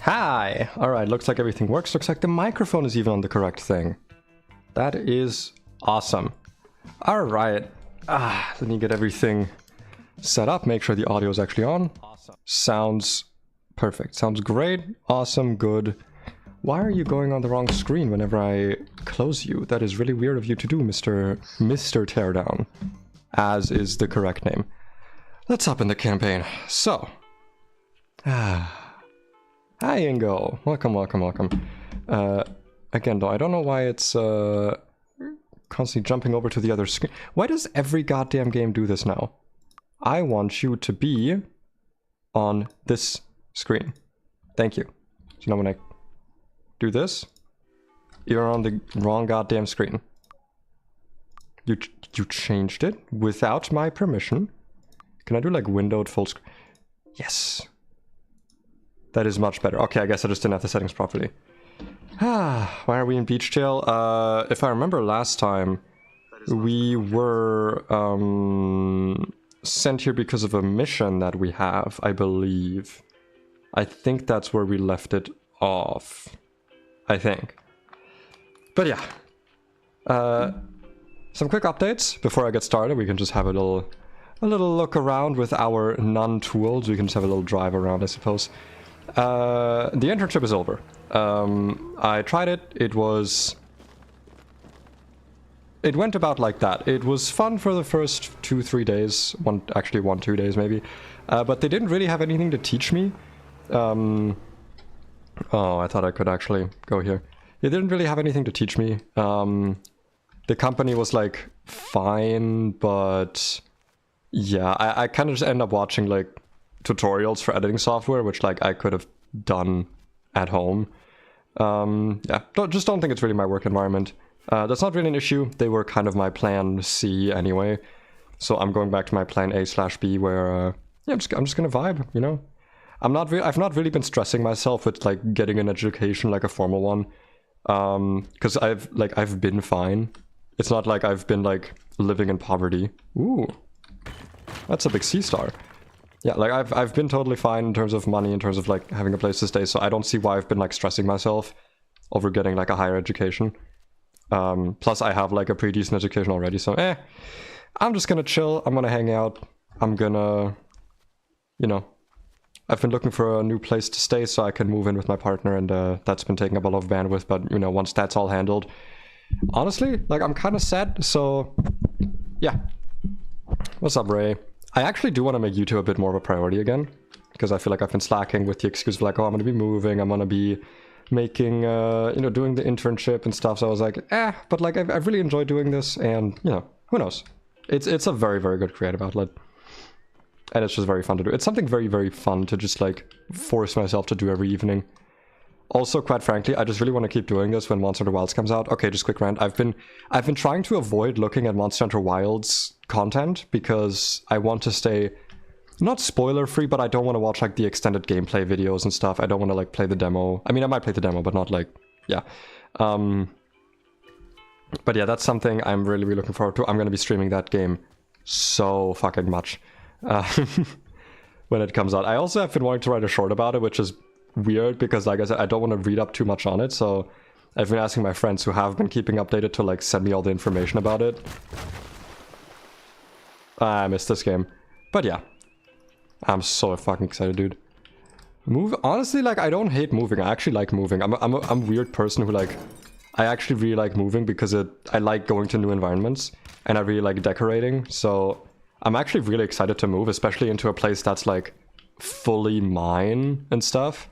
Hi! Alright, looks like everything works. Looks like the microphone is even on the correct thing. That is awesome. Alright. Let me get everything set up, make sure the audio is actually on. Awesome. Sounds perfect. Sounds great. Awesome. Good. Why are you going on the wrong screen whenever I close you? That is really weird of you to do, Mr. Teardown. As is the correct name. Let's hop in the campaign. So. Hi, Ingo. Welcome, welcome, welcome. Again, though, I don't know why it's constantly jumping over to the other screen. Why does every goddamn game do this now? I want you to be on this screen. Thank you. So now when I do this, you're on the wrong goddamn screen. You changed it without my permission. Can I do like windowed full screen? Yes. That is much better. Okay, I guess I just didn't have the settings properly. Why are we in beach jail? If I remember last time, we were sent here because of a mission that we have, I believe. I think that's where we left it off. I think. But yeah. Some quick updates before I get started. We can just have a little look around with our non-tools. We can just have a little drive around, I suppose. The internship is over. I tried it. It went about like that. It was fun for the first 2-3 days. 1-2 days maybe. But they didn't really have anything to teach me. Oh, I thought I could actually go here. They didn't really have anything to teach me. The company was like fine, but yeah, I kind of just ended up watching like tutorials for editing software, which like I could have done at home. Yeah, just don't think it's really my work environment. That's not really an issue. They were kind of my plan C anyway. So I'm going back to my plan A/B where, yeah, I'm just gonna vibe, you know? I've not really been stressing myself with like getting an education, like a formal one. Because I've been fine. It's not like I've been like living in poverty. Ooh. That's a big C star. Yeah, like I've been totally fine in terms of money, in terms of like having a place to stay, so I don't see why I've been like stressing myself over getting like a higher education. Plus I have like a pretty decent education already, so I'm just gonna chill, I'm gonna hang out, I'm gonna, you know, I've been looking for a new place to stay so I can move in with my partner, and that's been taking up a lot of bandwidth, but you know, once that's all handled, honestly, like I'm kind of sad, so yeah. What's up, Ray? I actually do want to make YouTube a bit more of a priority again, because I feel like I've been slacking with the excuse of like, oh, I'm going to be moving, I'm going to be making, you know, doing the internship and stuff, so I was like, but like, I've really enjoyed doing this, and, you know, who knows? It's a very, very good creative outlet, and it's just very fun to do. It's something very, very fun to just, like, force myself to do every evening. Also, quite frankly, I just really want to keep doing this when Monster Hunter Wilds comes out. Okay, just quick rant. I've been trying to avoid looking at Monster Hunter Wilds content because I want to stay not spoiler free, but I don't want to watch like the extended gameplay videos and stuff. I don't want to like play the demo. I mean, I might play the demo, but not like, yeah. But yeah, that's something I'm really, really looking forward to. I'm going to be streaming that game so fucking much when it comes out. I also have been wanting to write a short about it, which is weird because, like I said, I don't want to read up too much on it, so I've been asking my friends who have been keeping updated to like send me all the information about it. I missed this game, but yeah, I'm so fucking excited, dude. Honestly, like, I don't hate moving. I actually like moving. I'm a weird person who like, I actually really like moving because I like going to new environments and I really like decorating. So I'm actually really excited to move, especially into a place that's like fully mine and stuff.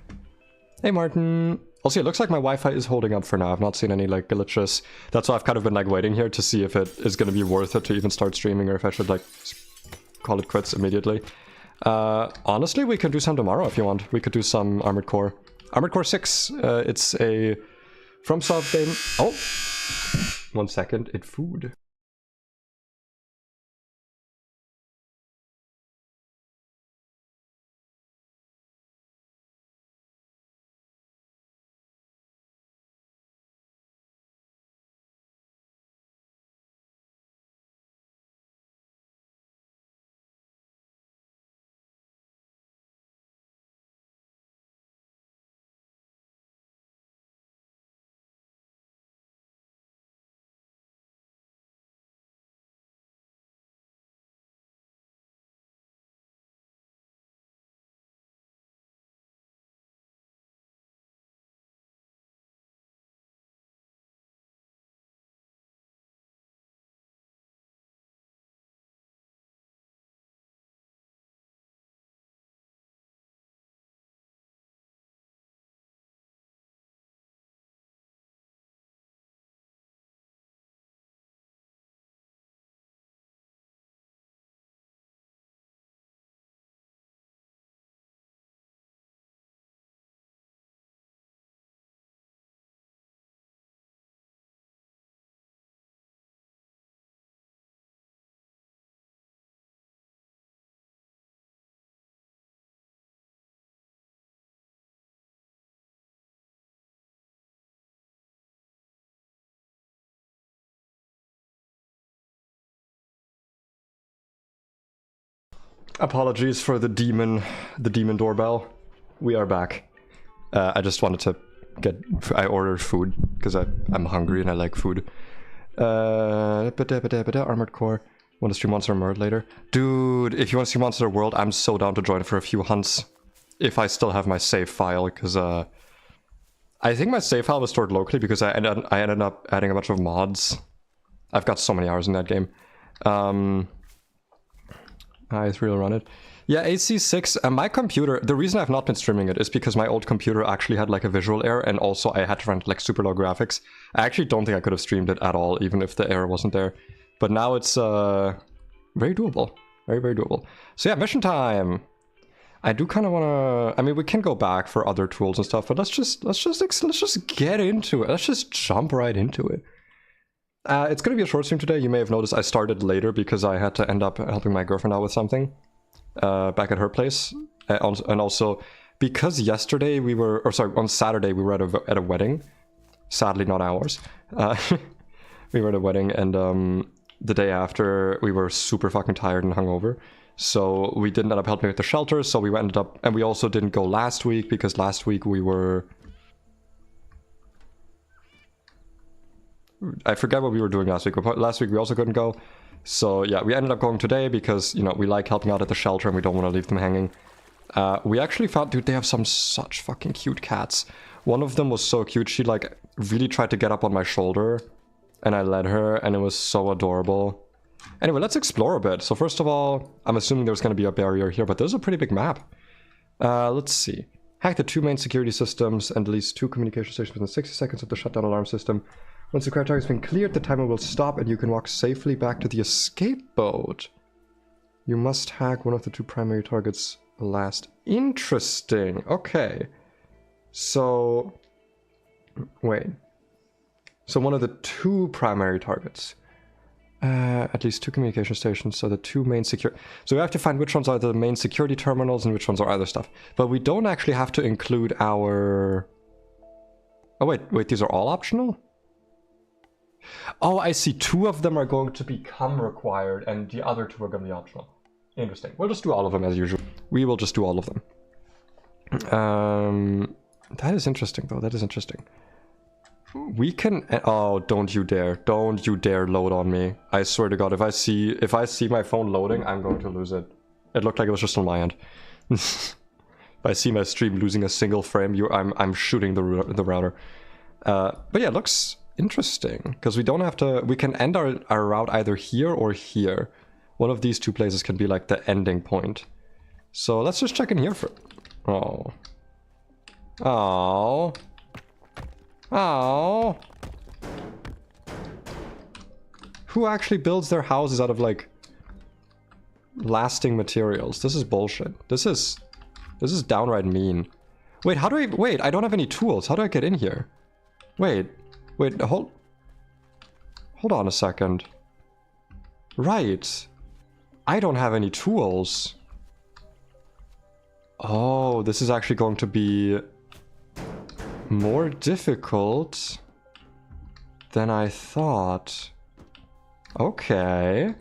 Hey, Martin. Also, it looks like my Wi-Fi is holding up for now. I've not seen any like glitches. That's why I've kind of been like waiting here to see if it is going to be worth it to even start streaming or if I should like call it quits immediately. Honestly, we could do some tomorrow if you want. We could do some Armored Core. Armored Core 6, it's a FromSoft game. Oh! 1 second, it food. Apologies for the demon doorbell. We are back. I just wanted to I ordered food because I'm hungry and I like food. Armored Core. Want to stream Monster World later? Dude, if you want to see Monster World, I'm so down to join for a few hunts. If I still have my save file, because I think my save file was stored locally because I ended up adding a bunch of mods. I've got so many hours in that game. I really run it. Yeah, AC6, my computer, the reason I've not been streaming it is because my old computer actually had like a visual error, and also I had to run like super low graphics. I actually don't think I could have streamed it at all, even if the error wasn't there. But now it's very doable. Very, very doable. So yeah, mission time! I do kind of want to... I mean, we can go back for other tools and stuff, but let's just get into it. Let's just jump right into it. It's going to be a short stream today. You may have noticed I started later because I had to end up helping my girlfriend out with something back at her place. And also because yesterday we were... Or sorry, on Saturday we were at a wedding. Sadly, not ours. We were at a wedding, and the day after we were super fucking tired and hungover. So we didn't end up helping with the shelter, so we ended up... And we also didn't go last week because last week we were... I forget what we were doing last week, but last week we also couldn't go. So yeah, we ended up going today because, you know, we like helping out at the shelter and we don't want to leave them hanging. We actually found, dude, they have some such fucking cute cats. One of them was so cute, she like really tried to get up on my shoulder and I led her and it was so adorable. Anyway, let's explore a bit. So first of all, I'm assuming there's going to be a barrier here, but there's a pretty big map. Let's see. Hack the 2 main security systems and at least 2 communication stations within 60 seconds of the shutdown alarm system. Once the crowd target has been cleared, the timer will stop and you can walk safely back to the escape boat. You must hack one of the 2 primary targets last. Interesting. Okay. So... Wait. So one of the 2 primary targets. At least 2 communication stations, so the 2 main security... So we have to find which ones are the main security terminals and which ones are other stuff. But we don't actually have to include our... Oh wait, these are all optional? Oh, I see. 2 of them are going to become required and the other 2 are going to be optional. Interesting. We'll just do all of them as usual. We will just do all of them. That is interesting though, that is interesting. We can... Oh, don't you dare. Don't you dare load on me. I swear to God, if I see my phone loading, I'm going to lose it. It looked like it was just on my end. If I see my stream losing a single frame, I'm shooting the router. But yeah, it looks interesting. Because we don't have to... We can end our route either here or here. One of these 2 places can be like the ending point. So let's just check in here for... Oh. Oh. Oh. Who actually builds their houses out of like lasting materials? This is bullshit. This is downright mean. Wait, how do I... Wait, I don't have any tools. How do I get in here? Wait, hold on a second. Right. I don't have any tools. Oh, this is actually going to be more difficult than I thought. Okay.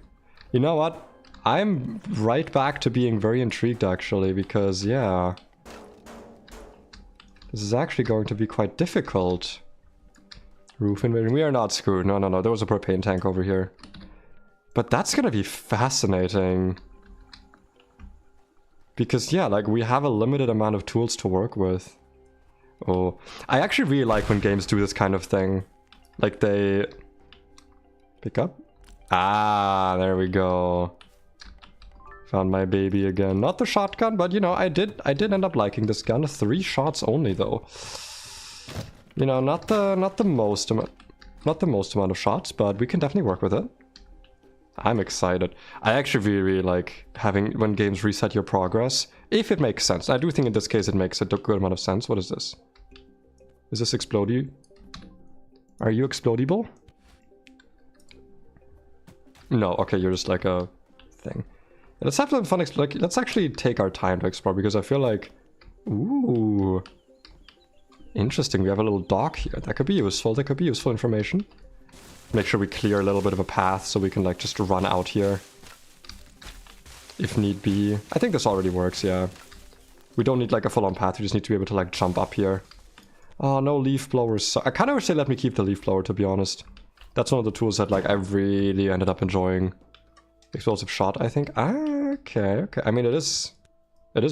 You know what? I'm right back to being very intrigued actually, because yeah. This is actually going to be quite difficult. Roof invasion. We are not screwed. No. There was a propane tank over here. But that's gonna be fascinating. Because yeah, like we have a limited amount of tools to work with. Oh, I actually really like when games do this kind of thing. Like they... Pick up? Ah, there we go. Found my baby again. Not the shotgun, but you know, I did end up liking this gun. 3 shots only though. You know, not the most amount of shots, but we can definitely work with it. I'm excited. I actually really like having when games reset your progress, if it makes sense. I do think in this case it makes a good amount of sense. What is this? Is this explodey? Are you explodable? No, okay, you're just like a thing. Let's have some fun. Let's actually take our time to explore because I feel like, ooh, interesting. We have a little dock here. That could be useful. That could be useful information. Make sure we clear a little bit of a path so we can like just run out here. if need be. I think this already works, yeah. We don't need like a full-on path, we just need to be able to like jump up here. Oh, no leaf blowers. So I kind of wish they let me keep the leaf blower, to be honest. That's one of the tools that like I really ended up enjoying. Explosive shot, I think. Ah, okay, okay. I mean, it is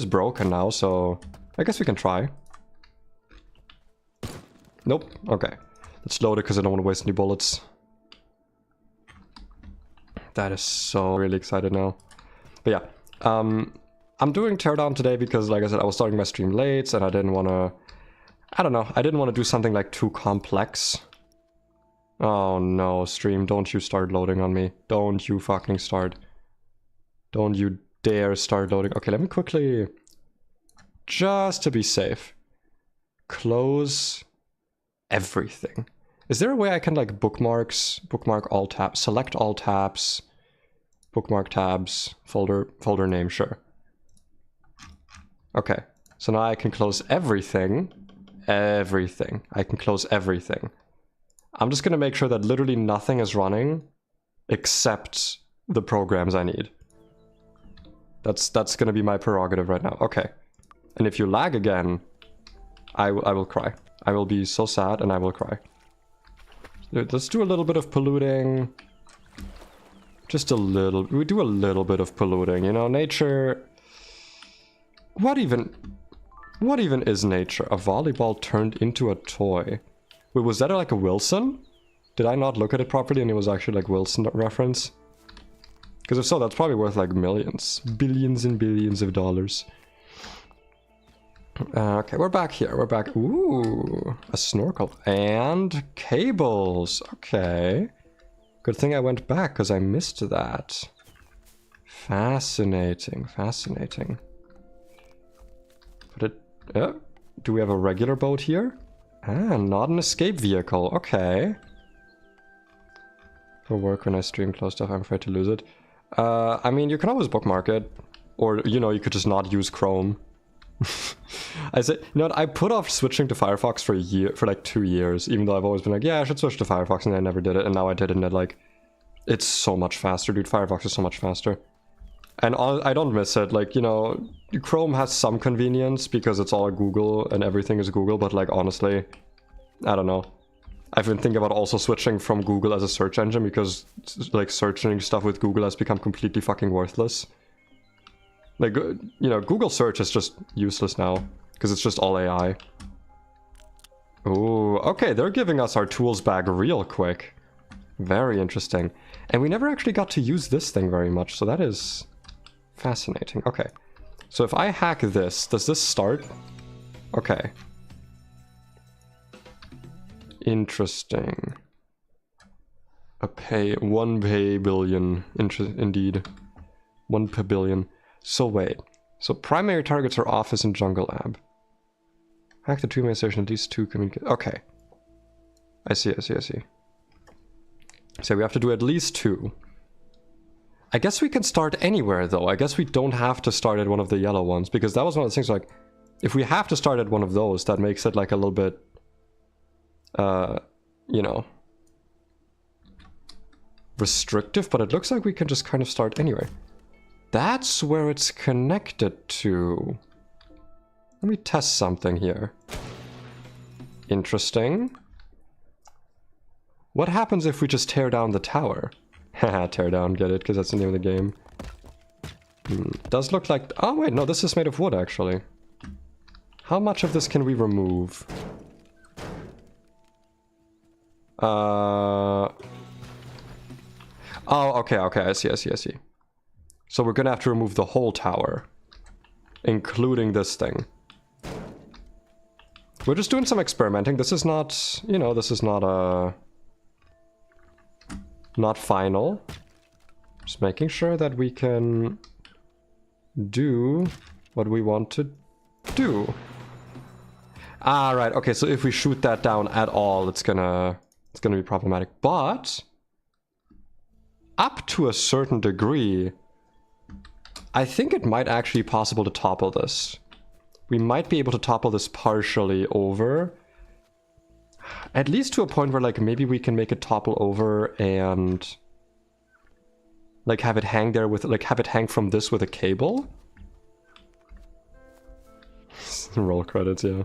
broken now, so I guess we can try. Nope. Okay. Let's load it because I don't want to waste any bullets. That is so really excited now. But yeah, I'm doing Teardown today because, like I said, I was starting my stream late and I didn't want to... I don't know. I didn't want to do something like too complex. Oh no, stream. Don't you start loading on me. Don't you fucking start. Don't you dare start loading. Okay, let me quickly... Just to be safe. Close everything. Is there a way I can like bookmark all tabs, select all tabs, bookmark tabs, folder name, sure. Okay, so now I can close everything. Everything. I can close everything. I'm just gonna make sure that literally nothing is running except the programs I need. That's gonna be my prerogative right now. Okay. And if you lag again, I will cry. I will be so sad and I will cry. Let's do a little bit of polluting. Just a little. We do a little bit of polluting, you know, nature. What even is nature? A volleyball turned into a toy. Wait, was that like a Wilson? Did I not look at it properly and it was actually like Wilson reference? Because if so, that's probably worth like millions. Billions and billions of dollars. Okay, we're back here. We're back. Ooh, a snorkel. And cables. Okay. Good thing I went back because I missed that. Fascinating. Fascinating. But it... do we have a regular boat here? Ah, not an escape vehicle. Okay. For work when I stream close stuff, I'm afraid to lose it. I mean, you can always bookmark it. Or, you know, you could just not use Chrome. I said, you know what, I put off switching to Firefox for like 2 years, even though I've always been like, yeah, I should switch to Firefox, and I never did it, and now I did it, and like, it's so much faster, dude. Firefox is so much faster. And I don't miss it, like, you know, Chrome has some convenience because it's all Google and everything is Google, but like, honestly, I don't know. I've been thinking about also switching from Google as a search engine because like searching stuff with Google has become completely fucking worthless. Like, you know, Google search is just useless now because it's just all AI. Ooh, okay, they're giving us our tools back real quick. Very interesting. And we never actually got to use this thing very much, so that is fascinating. Okay, so if I hack this, does this start? Okay. Interesting. One pay billion, indeed. 1 per billion. So wait. So primary targets are office and jungle lab. Hack the 2 main station, at least 2 communicate. Okay. I see. So we have to do at least 2. I guess we can start anywhere though. I guess we don't have to start at one of the yellow ones, because that was one of the things like, if we have to start at one of those, that makes it like a little bit, you know, restrictive, but it looks like we can just kind of start anywhere. That's where it's connected to. Let me test something here. Interesting. What happens if we just tear down the tower? Haha, tear down, get it? Because that's the name of the game. Does look like... Oh wait, no, this is made of wood actually. How much of this can we remove? Oh, okay, I see. So we're gonna have to remove the whole tower, including this thing. We're just doing some experimenting. This is not, you know, this is not not final. Just making sure that we can do what we want to do. Ah, right. Okay, so if we shoot that down at all, it's gonna be problematic. But up to a certain degree, I think it might actually be possible to topple this. We might be able to topple this partially over. At least to a point where, like, maybe we can make it topple over and... Like have it hang there with, like have it hang from this with a cable? Roll credits, yeah.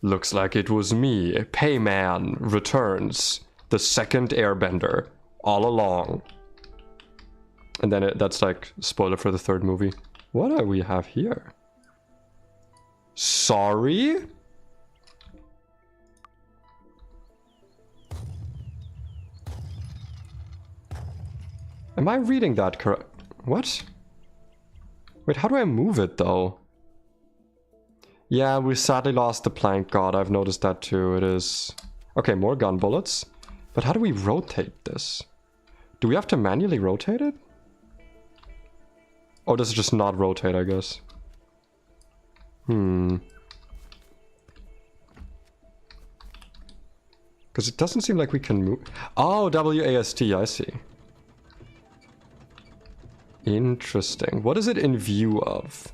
Looks like it was me, Payman returns, the second airbender, all along. And then that's like, spoiler for the third movie. What do we have here? Sorry? Am I reading that correct? What? Wait, how do I move it though? Yeah, we sadly lost the plank god. I've noticed that too. It is... Okay, more gun bullets. But how do we rotate this? Do we have to manually rotate it? Or does it just not rotate, I guess? Because it doesn't seem like we can move... Oh, WASD, I see. Interesting. What is it in view of?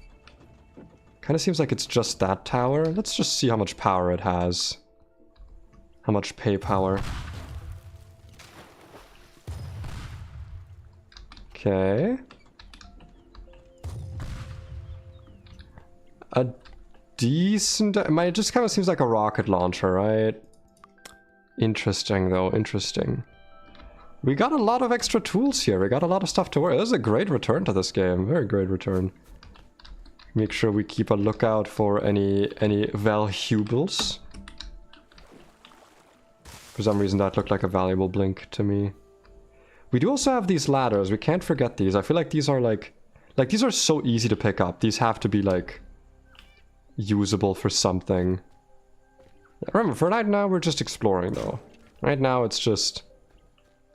Kind of seems like it's just that tower. Let's just see how much power it has. How much pay power. Okay. A decent... It just kind of seems like a rocket launcher, right? Interesting, though. Interesting. We got a lot of extra tools here. We got a lot of stuff to work. This is a great return to this game. Very great return. Make sure we keep a lookout for any valuables. For some reason that looked like a valuable blink to me. We do also have these ladders. We can't forget these. I feel like these are like these are so easy to pick up. These have to be like usable for something. Remember, for right now we're just exploring though. Right now it's just...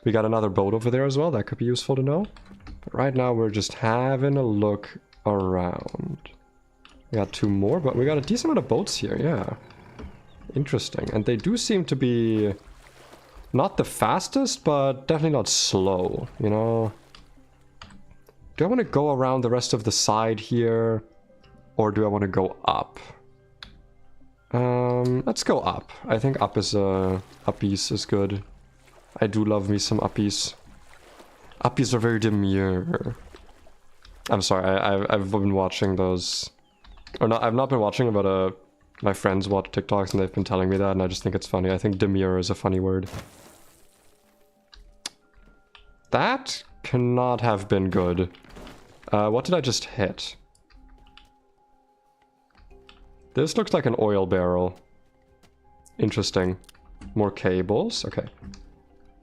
We got another boat over there as well. That could be useful to know. But right now we're just having a look around. We got two more, but we got a decent amount of boats here, yeah. Interesting. And they do seem to be not the fastest, but definitely not slow, you know? Do I want to go around the rest of the side here? Or do I want to go up? Let's go up. I think up is uppies is good. I do love me some uppies. Uppies are very demure. I'm sorry, I've been watching those... Or not, I've not been watching, but my friends watch TikToks and they've been telling me that, and I just think it's funny. I think demure is a funny word. That cannot have been good. What did I just hit? This looks like an oil barrel. Interesting. More cables? Okay.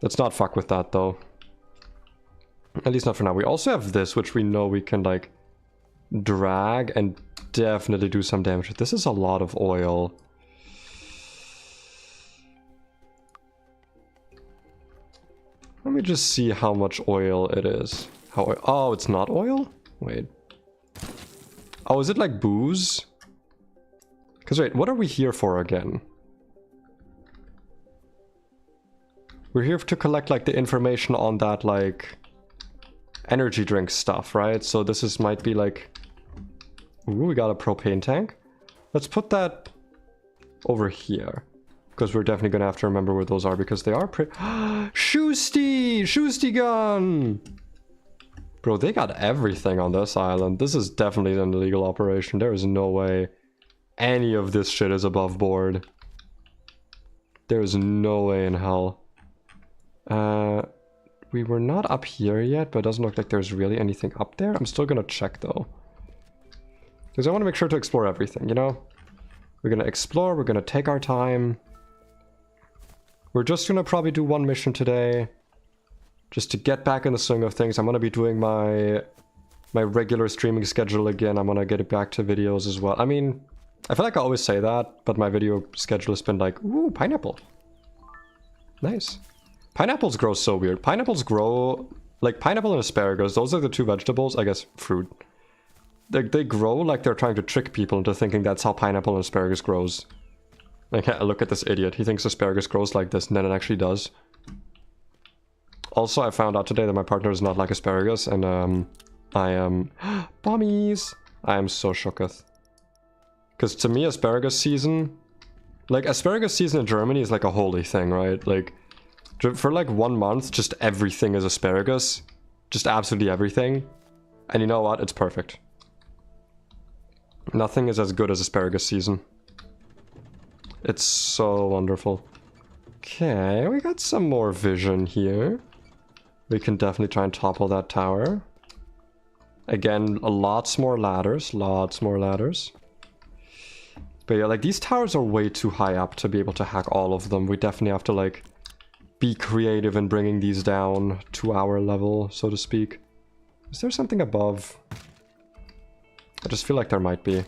Let's not fuck with that, though. At least not for now. We also have this, which we know we can, like, drag and definitely do some damage. This is a lot of oil. Let me just see how much oil it is. Oh, it's not oil? Wait. Oh, is it like booze? Because wait, what are we here for again? We're here to collect, like, the information on that, like, energy drink stuff, right? So this is might be like... Ooh, we got a propane tank. Let's put that over here. Because we're definitely gonna have to remember where those are, because they are pretty... Shoosty! Shoosty gun! Bro, they got everything on this island. This is definitely an illegal operation. There is no way any of this shit is above board. There is no way in hell. We were not up here yet, but it doesn't look like there's really anything up there. I'm still gonna check though. Because I want to make sure to explore everything, you know? We're gonna explore, we're gonna take our time. We're just gonna probably do one mission today. Just to get back in the swing of things. I'm gonna be doing my regular streaming schedule again. I'm gonna get back to videos as well. I mean, I feel like I always say that, but my video schedule has been like, ooh, pineapple. Nice. Pineapples grow so weird. Pineapples grow... Like, pineapple and asparagus, those are the two vegetables, I guess, fruit. They grow like they're trying to trick people into thinking that's how pineapple and asparagus grows. Like, look at this idiot. He thinks asparagus grows like this, and then it actually does. Also, I found out today that my partner does not like asparagus, and I am... Bommies! I am so shooketh. Because to me, asparagus season... Like, asparagus season in Germany is like a holy thing, right? Like... For like 1 month, just everything is asparagus. Just absolutely everything. And you know what? It's perfect. Nothing is as good as asparagus season. It's so wonderful. Okay, we got some more vision here. We can definitely try and topple that tower. Again, lots more ladders. Lots more ladders. But yeah, like, these towers are way too high up to be able to hack all of them. We definitely have to, like, be creative in bringing these down to our level, so to speak. Is there something above? I just feel like there might be.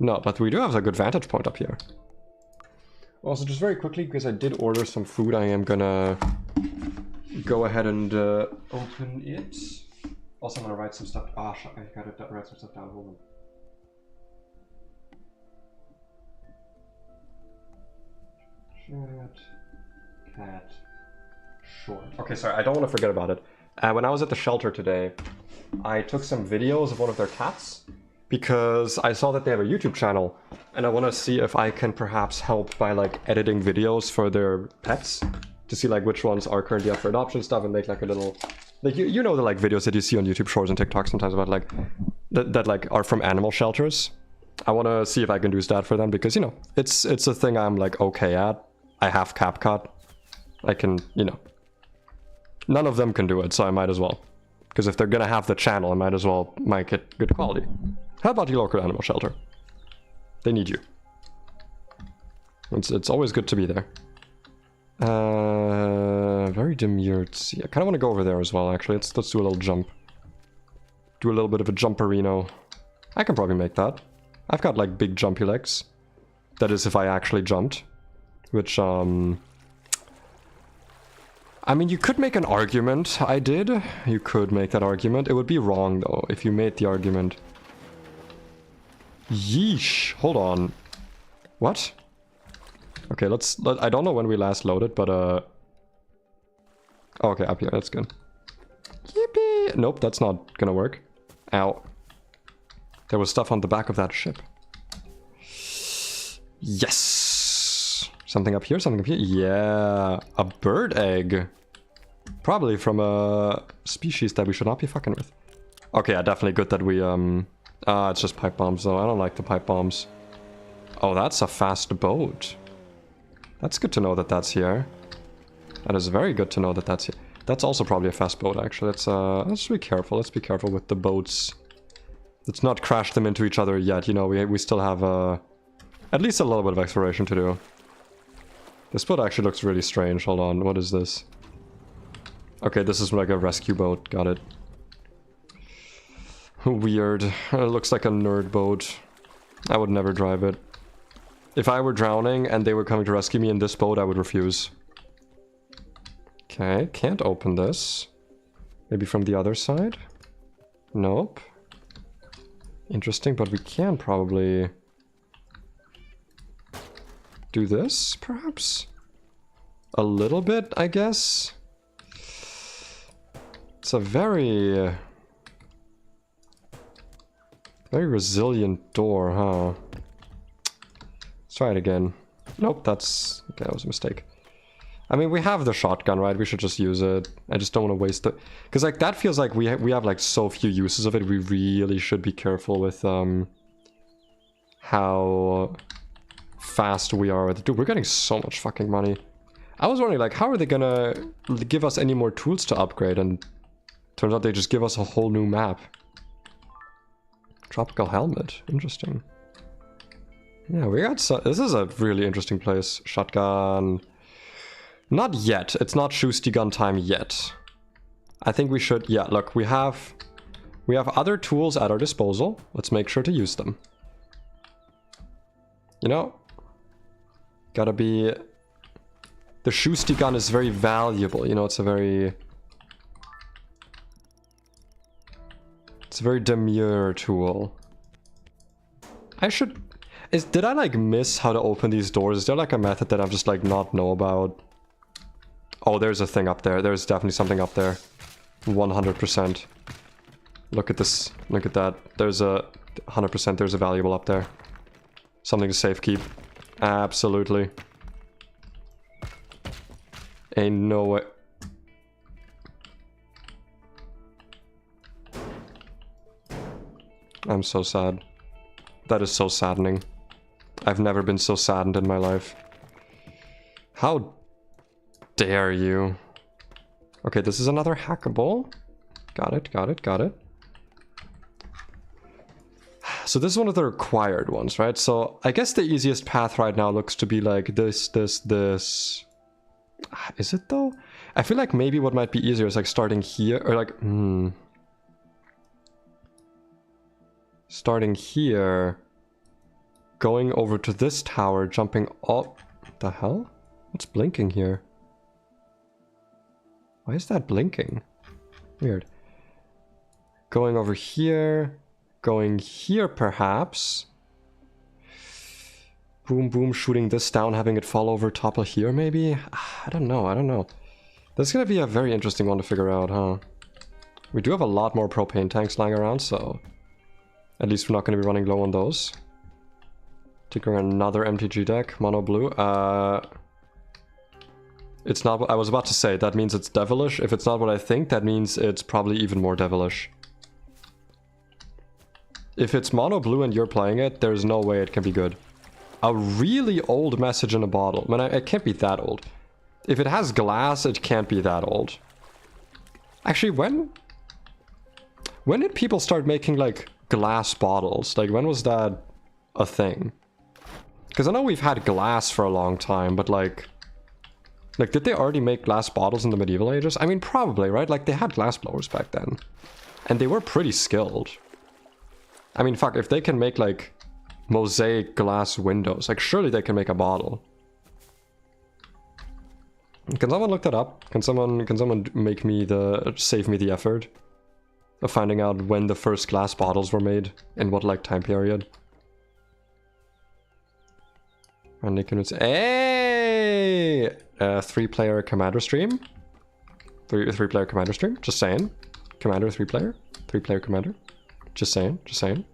No, but we do have a good vantage point up here. Also, just very quickly, because I did order some food, I am gonna go ahead and open it. Also, I'm gonna write some stuff. Ah, I gotta write some stuff down. Hold on. Chat. Cat. Short. Okay, sorry, I don't want to forget about it. When I was at the shelter today, I took some videos of one of their cats because I saw that they have a YouTube channel and I want to see if I can perhaps help by like editing videos for their pets to see like which ones are currently up for adoption stuff and make like a little, like you know the like videos that you see on YouTube Shorts and TikTok sometimes about like that like are from animal shelters. I want to see if I can do that for them because, you know, it's a thing I'm like okay at. I have CapCut. I can, you know, none of them can do it, so I might as well. Because if they're gonna have the channel, I might as well make it good quality. How about your local animal shelter? They need you. It's always good to be there. Very demure. See, I kind of want to go over there as well, actually. Let's do a little jump. Do a little bit of a jumperino. I can probably make that. I've got, like, big jumpy legs. That is if I actually jumped. Which, I mean, you could make an argument. I did. You could make that argument. It would be wrong, though, if you made the argument. Yeesh. Hold on. What? Okay, I don't know when we last loaded, but, oh, okay, up here. That's good. Yippee! Nope, that's not gonna work. Ow. There was stuff on the back of that ship. Yes! Something up here, something up here. Yeah, a bird egg. Probably from a species that we should not be fucking with. Okay, yeah, definitely good that we, it's just pipe bombs, though. I don't like the pipe bombs. Oh, that's a fast boat. That's good to know that that's here. That is very good to know that that's here. That's also probably a fast boat, actually. Let's be careful. Let's be careful with the boats. Let's not crash them into each other yet. You know, we still have, at least a little bit of exploration to do. This boat actually looks really strange. Hold on, what is this? Okay, this is like a rescue boat. Got it. Weird. It looks like a nerd boat. I would never drive it. If I were drowning and they were coming to rescue me in this boat, I would refuse. Okay, can't open this. Maybe from the other side? Nope. Interesting, but we can probably do this, perhaps? A little bit, I guess? It's a very resilient door, huh? Let's try it again. Nope, that's... okay, that was a mistake. I mean, we have the shotgun, right? We should just use it. I just don't want to waste it. Because, like, that feels like we have, like, so few uses of it. We really should be careful with, how fast we are with it. Dude, we're getting so much fucking money. I was wondering, like, how are they gonna give us any more tools to upgrade? And turns out they just give us a whole new map. Tropical helmet. Interesting. Yeah, we got so... this is a really interesting place. Shotgun... not yet. It's not Shoosty gun time yet. I think we should... yeah, look, we have other tools at our disposal. Let's make sure to use them. You know? Gotta be... the Shoosty gun is very valuable. You know, it's a very demure tool. I should... did I, like, miss how to open these doors? Is there, like, a method that I'm just, like, not know about? Oh, there's a thing up there. There's definitely something up there. 100%. Look at this. Look at that. There's a... 100% there's a valuable up there. Something to safe keep. Absolutely. Ain't no way. I'm so sad. That is so saddening. I've never been so saddened in my life. How dare you? Okay, this is another hackable. Got it, got it, got it. So this is one of the required ones, right? So I guess the easiest path right now looks to be like this. Is it though? I feel like maybe what might be easier is like starting here, or like, starting here, going over to this tower, jumping up. What the hell? What's blinking here? Why is that blinking? Weird. Going over here, going here perhaps. Boom, boom, shooting this down, having it fall over top of here maybe? I don't know, I don't know. This is gonna be a very interesting one to figure out, huh? We do have a lot more propane tanks lying around, so at least we're not gonna be running low on those. Taking another MTG deck, mono blue. It's not what I was about to say. That means it's devilish. If it's not what I think, that means it's probably even more devilish. If it's mono blue and you're playing it, there's no way it can be good. A really old message in a bottle. I mean, it can't be that old. If it has glass, it can't be that old. Actually, when did people start making, like, glass bottles? Like, when was that a thing? Because I know we've had glass for a long time, but, like, did they already make glass bottles in the medieval ages? I mean, probably, right? Like, they had glass blowers back then. And they were pretty skilled. I mean, fuck, if they can make, like, mosaic glass windows, like, surely they can make a bottle. Can someone look that up? Can someone make me save me the effort of finding out when the first glass bottles were made? In what, like, time period? And they can say, hey! 3-player commander stream? Three-player commander stream? Just saying. Commander, 3-player? 3-player commander? Just saying, just saying.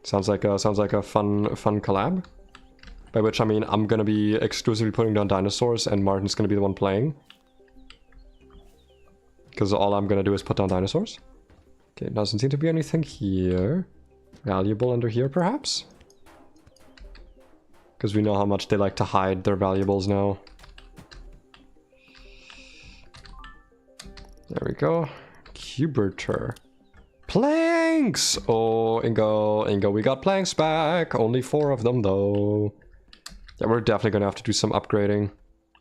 Sounds like a fun collab. By which I mean I'm gonna be exclusively putting down dinosaurs and Martin's gonna be the one playing. Because all I'm gonna do is put down dinosaurs. Okay, doesn't seem to be anything here. Valuable under here, perhaps? Because we know how much they like to hide their valuables now. There we go. Cuberter. Planks! Oh, Ingo, we got planks back. Only 4 of them, though. Yeah, we're definitely gonna have to do some upgrading.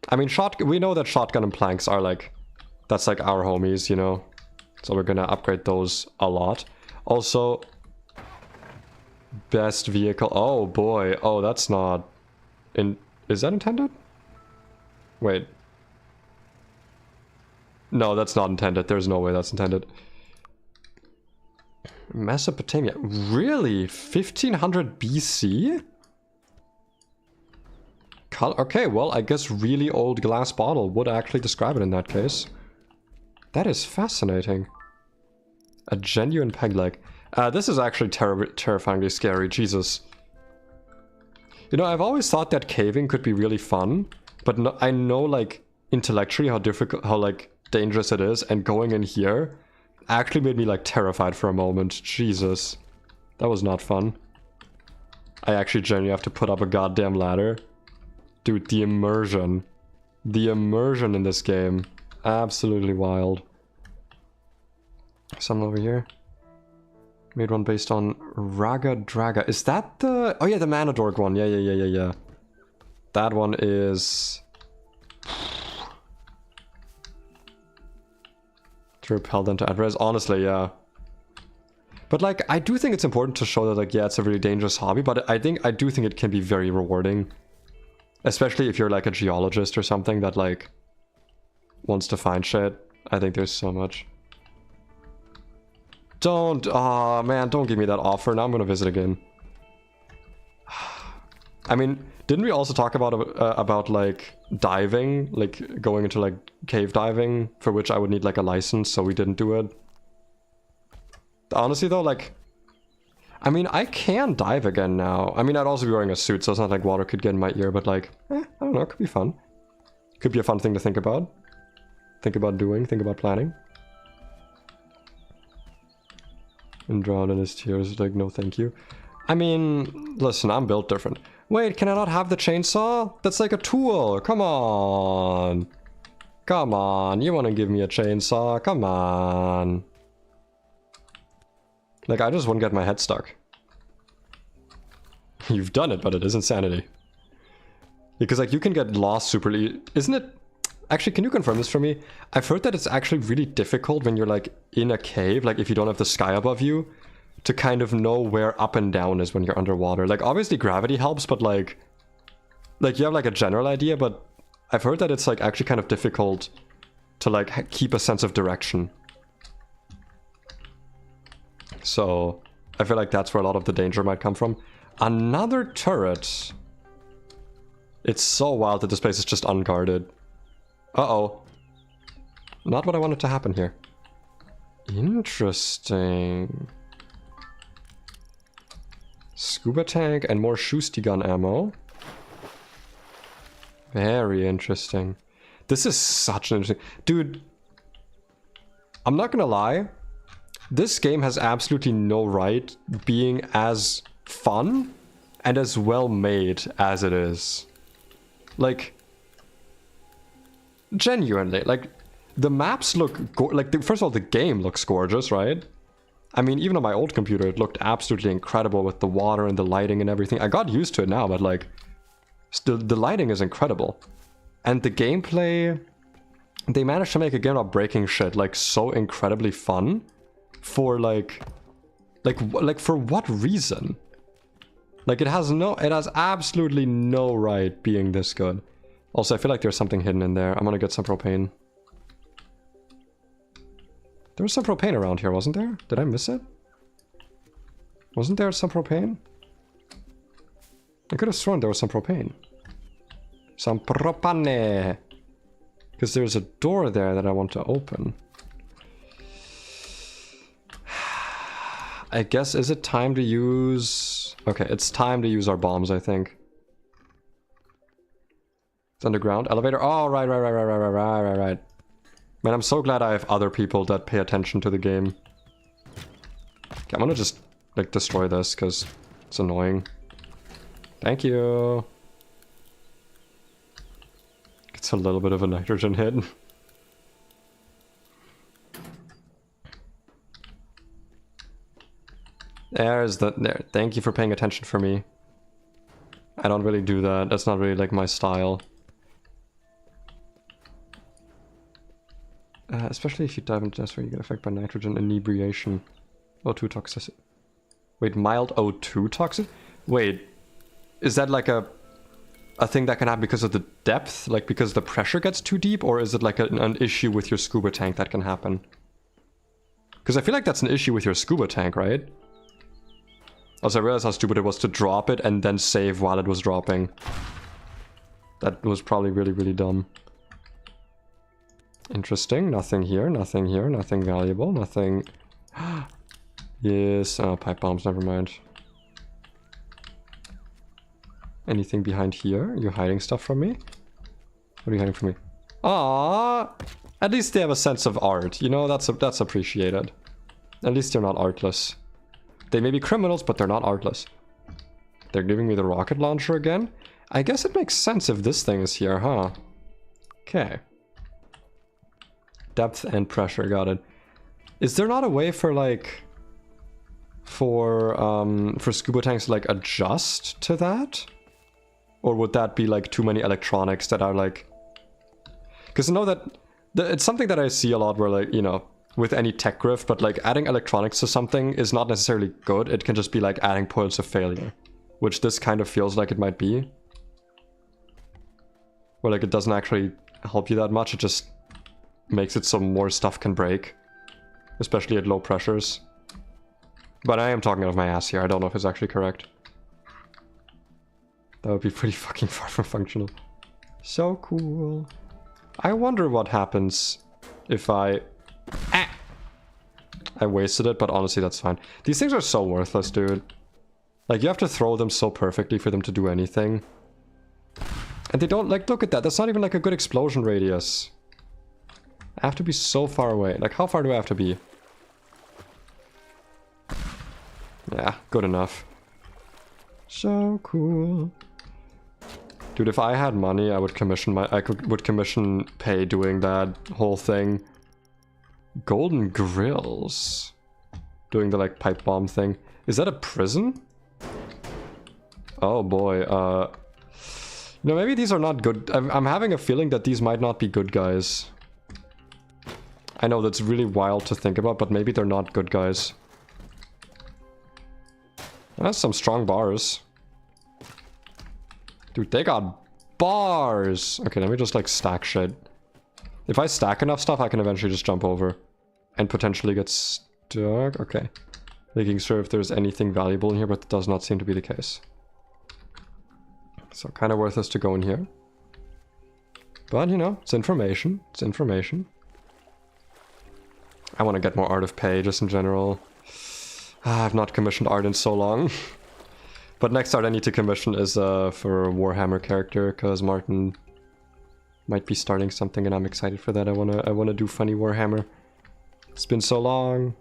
I mean, we know that shotgun and planks are like... That's like our homies, you know? So we're gonna upgrade those a lot. Also... Best vehicle. Oh, boy. Oh, that's not... Is that intended? Wait. No, that's not intended. There's no way that's intended. Mesopotamia. Really? 1500 BC? Okay, well, I guess really old glass bottle would actually describe it in that case. That is fascinating. A genuine peg leg. This is actually terrifyingly scary, Jesus. You know, I've always thought that caving could be really fun, but no, I know, like, intellectually how difficult, how, like, dangerous it is, and going in here actually made me, like, terrified for a moment. Jesus. That was not fun. I actually genuinely have to put up a goddamn ladder. Dude, the immersion. The immersion in this game. Absolutely wild. Something over here. Made one based on Raga Draga. Is that the... Oh yeah, the Manadork one. Yeah. That one is... to repel them to address. Honestly, yeah. But like, I do think it's important to show that, like, yeah, it's a really dangerous hobby, but I do think it can be very rewarding. Especially if you're like a geologist or something that like wants to find shit. I think there's so much. Aw, man, don't give me that offer. Now I'm gonna visit again. I mean, didn't we also talk about like diving, like going into like cave diving, for which I would need like a license, so we didn't do it. Honestly though, like, I mean, I can dive again now. I mean, I'd also be wearing a suit, so it's not like water could get in my ear, but like, I don't know, it could be fun. Could be a fun thing to think about. Think about doing, think about planning. And drown in his tears, like, no thank you. I mean, listen, I'm built different. Wait, can I not have the chainsaw? That's like a tool, come on. Come on, you wanna give me a chainsaw? Come on. Like, I just wouldn't get my head stuck. You've done it, but it is insanity. Because, like, you can get lost super easily. Isn't it? Actually, can you confirm this for me? I've heard that it's actually really difficult when you're, like, in a cave, like, if you don't have the sky above you, to kind of know where up and down is when you're underwater. Like, obviously gravity helps, but, like, you have, like, a general idea, but I've heard that it's, like, actually kind of difficult to, like, keep a sense of direction. So, I feel like that's where a lot of the danger might come from. Another turret. It's so wild that this place is just unguarded. Uh-oh. Not what I wanted to happen here. Interesting. Scuba tank and more Shusty gun ammo. Very interesting. This is such an interesting... Dude, I'm not gonna lie. This game has absolutely no right being as fun and as well made as it is. Like, genuinely, like, the maps look first of all, the game looks gorgeous, right? I mean, even on my old computer, it looked absolutely incredible with the water and the lighting and everything. I got used to it now, but, like, still, the lighting is incredible. And the gameplay, they managed to make a game about breaking shit, like, so incredibly fun. For, like, for what reason? Like, it has absolutely no right being this good. Also, I feel like there's something hidden in there. I'm gonna get some propane. There was some propane around here, wasn't there? Did I miss it? Wasn't there some propane? I could have sworn there was some propane. Some propane! Because there's a door there that I want to open. I guess, is it time to use... Okay, it's time to use our bombs, I think. It's underground. Elevator. Oh, right. Man, I'm so glad I have other people that pay attention to the game. Okay, I'm gonna just, like, destroy this, because it's annoying. Thank you. It's a little bit of a nitrogen hit. There's the... There. Thank you for paying attention for me. I don't really do that. That's not really, like, my style. Especially if you dive into this where you get affected by nitrogen inebriation. O2 toxicity. Wait, mild O2 toxicity? Wait, is that like a thing that can happen because of the depth? Like because the pressure gets too deep? Or is it like an issue with your scuba tank that can happen? Because I feel like that's an issue with your scuba tank, right? Also, I realized how stupid it was to drop it and then save while it was dropping. That was probably really, really dumb. Interesting. Nothing here, nothing here, nothing valuable, nothing... Yes, oh, pipe bombs, never mind. Anything behind here? You're hiding stuff from me? What are you hiding from me? Aww! At least they have a sense of art, you know, that's appreciated. At least they're not artless. They may be criminals, but they're not artless. They're giving me the rocket launcher again? I guess it makes sense if this thing is here, huh? Okay. Depth and pressure, got it. Is there not a way for, like... For scuba tanks to, like, adjust to that? Or would that be, like, too many electronics that are, like... Because I know that... It's something that I see a lot where, like, you know... With any tech grift, but, like, adding electronics to something is not necessarily good. It can just be, like, adding points of failure. Which this kind of feels like it might be. Where, like, it doesn't actually help you that much. It just makes it so more stuff can break. Especially at low pressures. But I am talking out of my ass here. I don't know if it's actually correct. That would be pretty fucking far from functional. So cool. I wonder what happens if I... Ah! I wasted it, but honestly that's fine. These things are so worthless, dude. Like, you have to throw them so perfectly for them to do anything. And And they don't, like, look at that. That's not even like a good explosion radius. I have to be so far away. Like, how far do I have to be? Yeah, good enough. So cool. Dude, if I had money, I would commission would commission Pei doing that whole thing. Golden grills. Doing the, like, pipe bomb thing. Is that a prison? Oh boy, no, maybe these are not good. I'm having a feeling that these might not be good guys. I know that's really wild to think about, but maybe they're not good guys. That's some strong bars. Dude, they got bars! Okay, let me just, like, stack shit. If I stack enough stuff, I can eventually just jump over. And potentially get stuck. Okay. Making sure if there's anything valuable in here, but it does not seem to be the case. So kind of worthless to go in here. But, you know, it's information. It's information. I want to get more Art of Pei, just in general. I've not commissioned art in so long. But next art I need to commission is for a Warhammer character, because Martin might be starting something and I'm excited for that. I wanna do funny Warhammer. It's been so long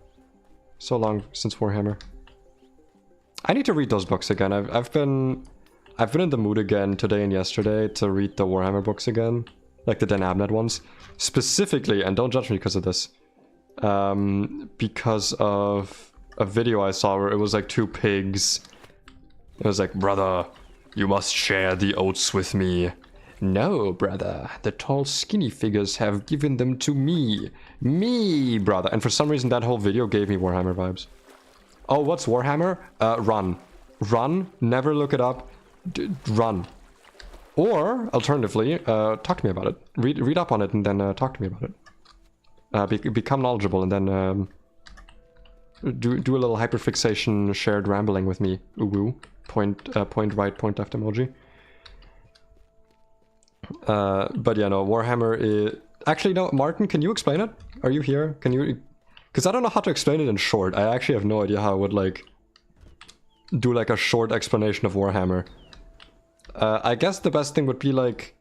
since Warhammer. I need to read those books again. I've been in the mood again today and yesterday to read the Warhammer books again. Like the Dan Abnett ones. Specifically, and don't judge me because of this, because of a video I saw where it was like two pigs. It was like, brother, you must share the oats with me. No, brother, the tall skinny figures have given them to me. Me, brother. And for some reason that whole video gave me Warhammer vibes. Oh, what's Warhammer? Run. Run, never look it up. Run. Or, alternatively, talk to me about it. Read up on it and then talk to me about it. Become knowledgeable and then do a little hyperfixation shared rambling with me. Ooh woo. Point right, point left emoji. But yeah, no, Warhammer is... Actually, no, Martin, can you explain it? Are you here? Can you... Because I don't know how to explain it in short. I actually have no idea how I would, like, do, like, a short explanation of Warhammer. I guess the best thing would be, like...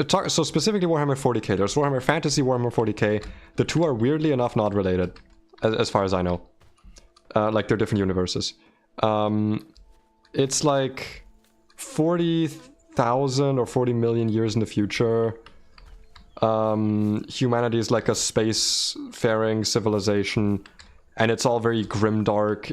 So specifically Warhammer 40k. There's Warhammer Fantasy, Warhammer 40k. The two are weirdly enough not related, as far as I know. Like, they're different universes. It's like 40,000 or 40 million years in the future. Humanity is like a space-faring civilization, and it's all very grimdark.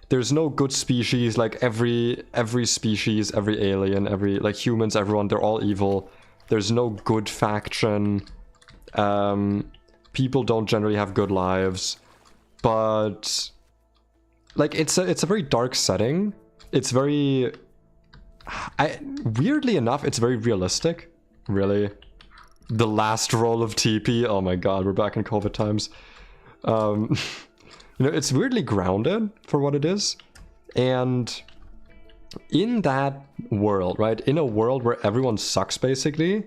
There's no good species. Like every species, every alien, like humans, everyone, they're all evil. There's no good faction. People don't generally have good lives, but like it's a very dark setting. It's very, weirdly enough, it's very realistic. Really, the last roll of TP. Oh my god, we're back in COVID times. You know, it's weirdly grounded for what it is, and in that world, right, in a world where everyone sucks basically,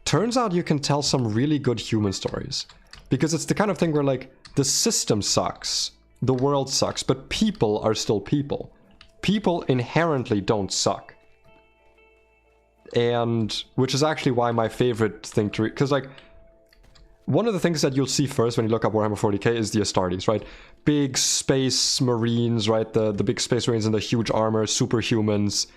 turns out you can tell some really good human stories, because it's the kind of thing where like the system sucks, the world sucks, but people are still people. People inherently don't suck. And which is actually why my favorite thing to read, because like one of the things that you'll see first when you look up Warhammer 40k is the Astartes, right? Big space marines, right? The big space marines in the huge armor, superhumans.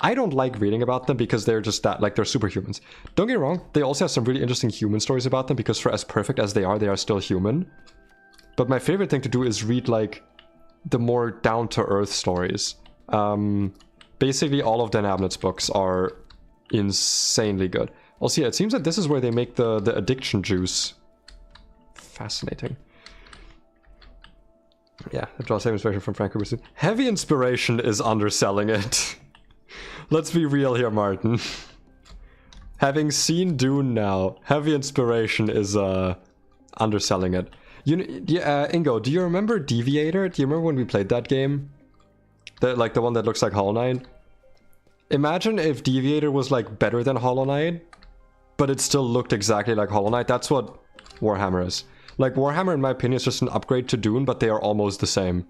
I don't like reading about them because they're just that, like, they're superhumans. Don't get me wrong, they also have some really interesting human stories about them, because for as perfect as they are still human. But my favorite thing to do is read, like, the more down-to-earth stories. Basically all of Dan Abnett's books are insanely good. Also, yeah, it seems that this is where they make the addiction juice. Fascinating. Yeah, I draw the same inspiration from Frank Robertson. Heavy inspiration is underselling it. Let's be real here, Martin. Having seen Dune now, heavy inspiration is underselling it. Ingo, do you remember Deviator? Do you remember when we played that game? Like the one that looks like Hollow Knight? Imagine if Deviator was like better than Hollow Knight, but it still looked exactly like Hollow Knight. That's what Warhammer is. Like, Warhammer, in my opinion, is just an upgrade to Dune, but they are almost the same.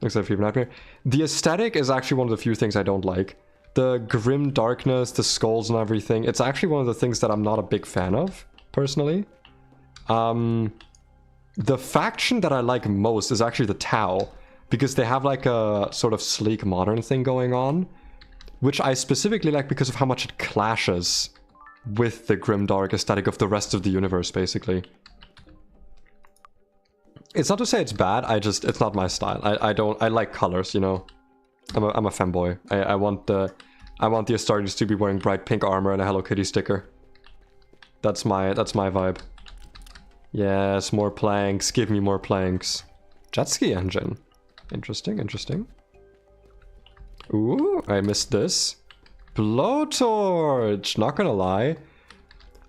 Except for even Nightmare. The aesthetic is actually one of the few things I don't like. The grim darkness, the skulls and everything, it's actually one of the things that I'm not a big fan of, personally. The faction that I like most is actually the Tau, because they have like a sort of sleek modern thing going on, which I specifically like because of how much it clashes with the grimdark aesthetic of the rest of the universe, basically. It's not to say it's bad, it's not my style. I like colors, you know. I'm a femboy. I want the Astartes to be wearing bright pink armor and a Hello Kitty sticker. That's my vibe. Yes, more planks. Give me more planks. Jet ski engine. Interesting, interesting. Ooh, I missed this. Blowtorch! Not gonna lie.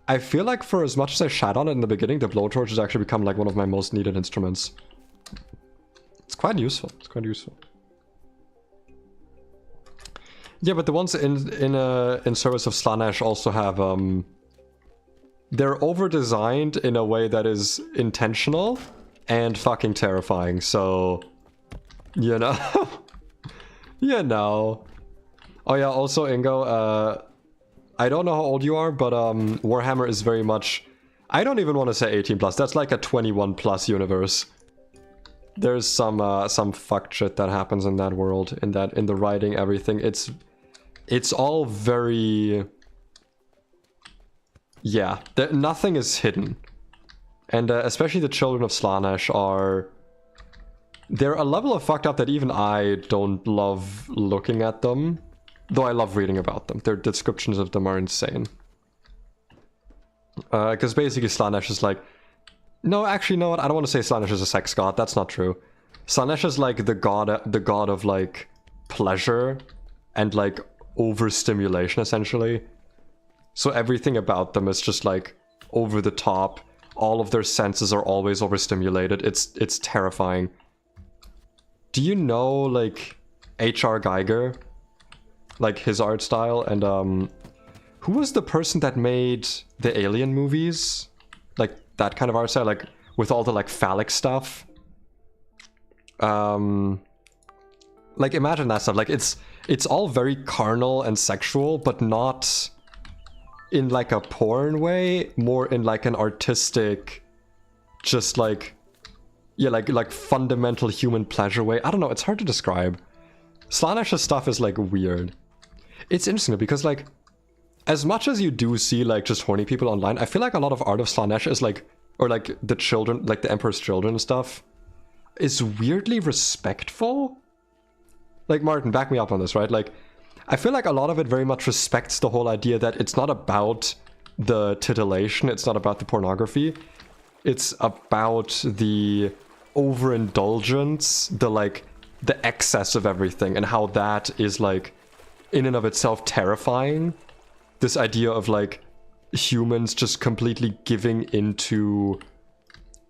I feel like for as much as I shat on it in the beginning, the blowtorch has actually become like one of my most needed instruments. It's quite useful. It's quite useful. Yeah, but the ones in service of Slanesh also have they're over-designed in a way that is intentional and fucking terrifying, so... You know? You know. Oh yeah, also Ingo, I don't know how old you are, but Warhammer is very much... I don't even want to say 18 plus, that's like a 21 plus universe. There's some fucked shit that happens in that world, in the writing, everything. It's all very... Yeah, nothing is hidden. And especially the children of Slanesh are... They're a level of fucked up that even I don't love looking at them. Though I love reading about them. Their descriptions of them are insane. Because basically Slanesh is like... No, actually, you know what? I don't want to say Slanesh is a sex god. That's not true. Slanesh is like the god of like pleasure and like overstimulation, essentially. So everything about them is just like over the top. All of their senses are always overstimulated. It's terrifying. Do you know like H.R. Geiger? Like his art style? And who was the person that made the Alien movies? Like that kind of art style, like with all the like phallic stuff. Like imagine that stuff. Like it's all very carnal and sexual, but not in like a porn way, more in like an artistic, just like, yeah, like fundamental human pleasure way. I don't know, it's hard to describe. Slanesh's stuff is like weird. It's interesting because like, as much as you do see like just horny people online, I feel like a lot of art of Slanesh is like, or like the children, like the Emperor's Children and stuff, is weirdly respectful. Like Martin, back me up on this, right? Like, I feel like a lot of it very much respects the whole idea that it's not about the titillation, it's not about the pornography, it's about the overindulgence, the excess of everything, and how that is like, in and of itself, terrifying. This idea of like humans just completely giving into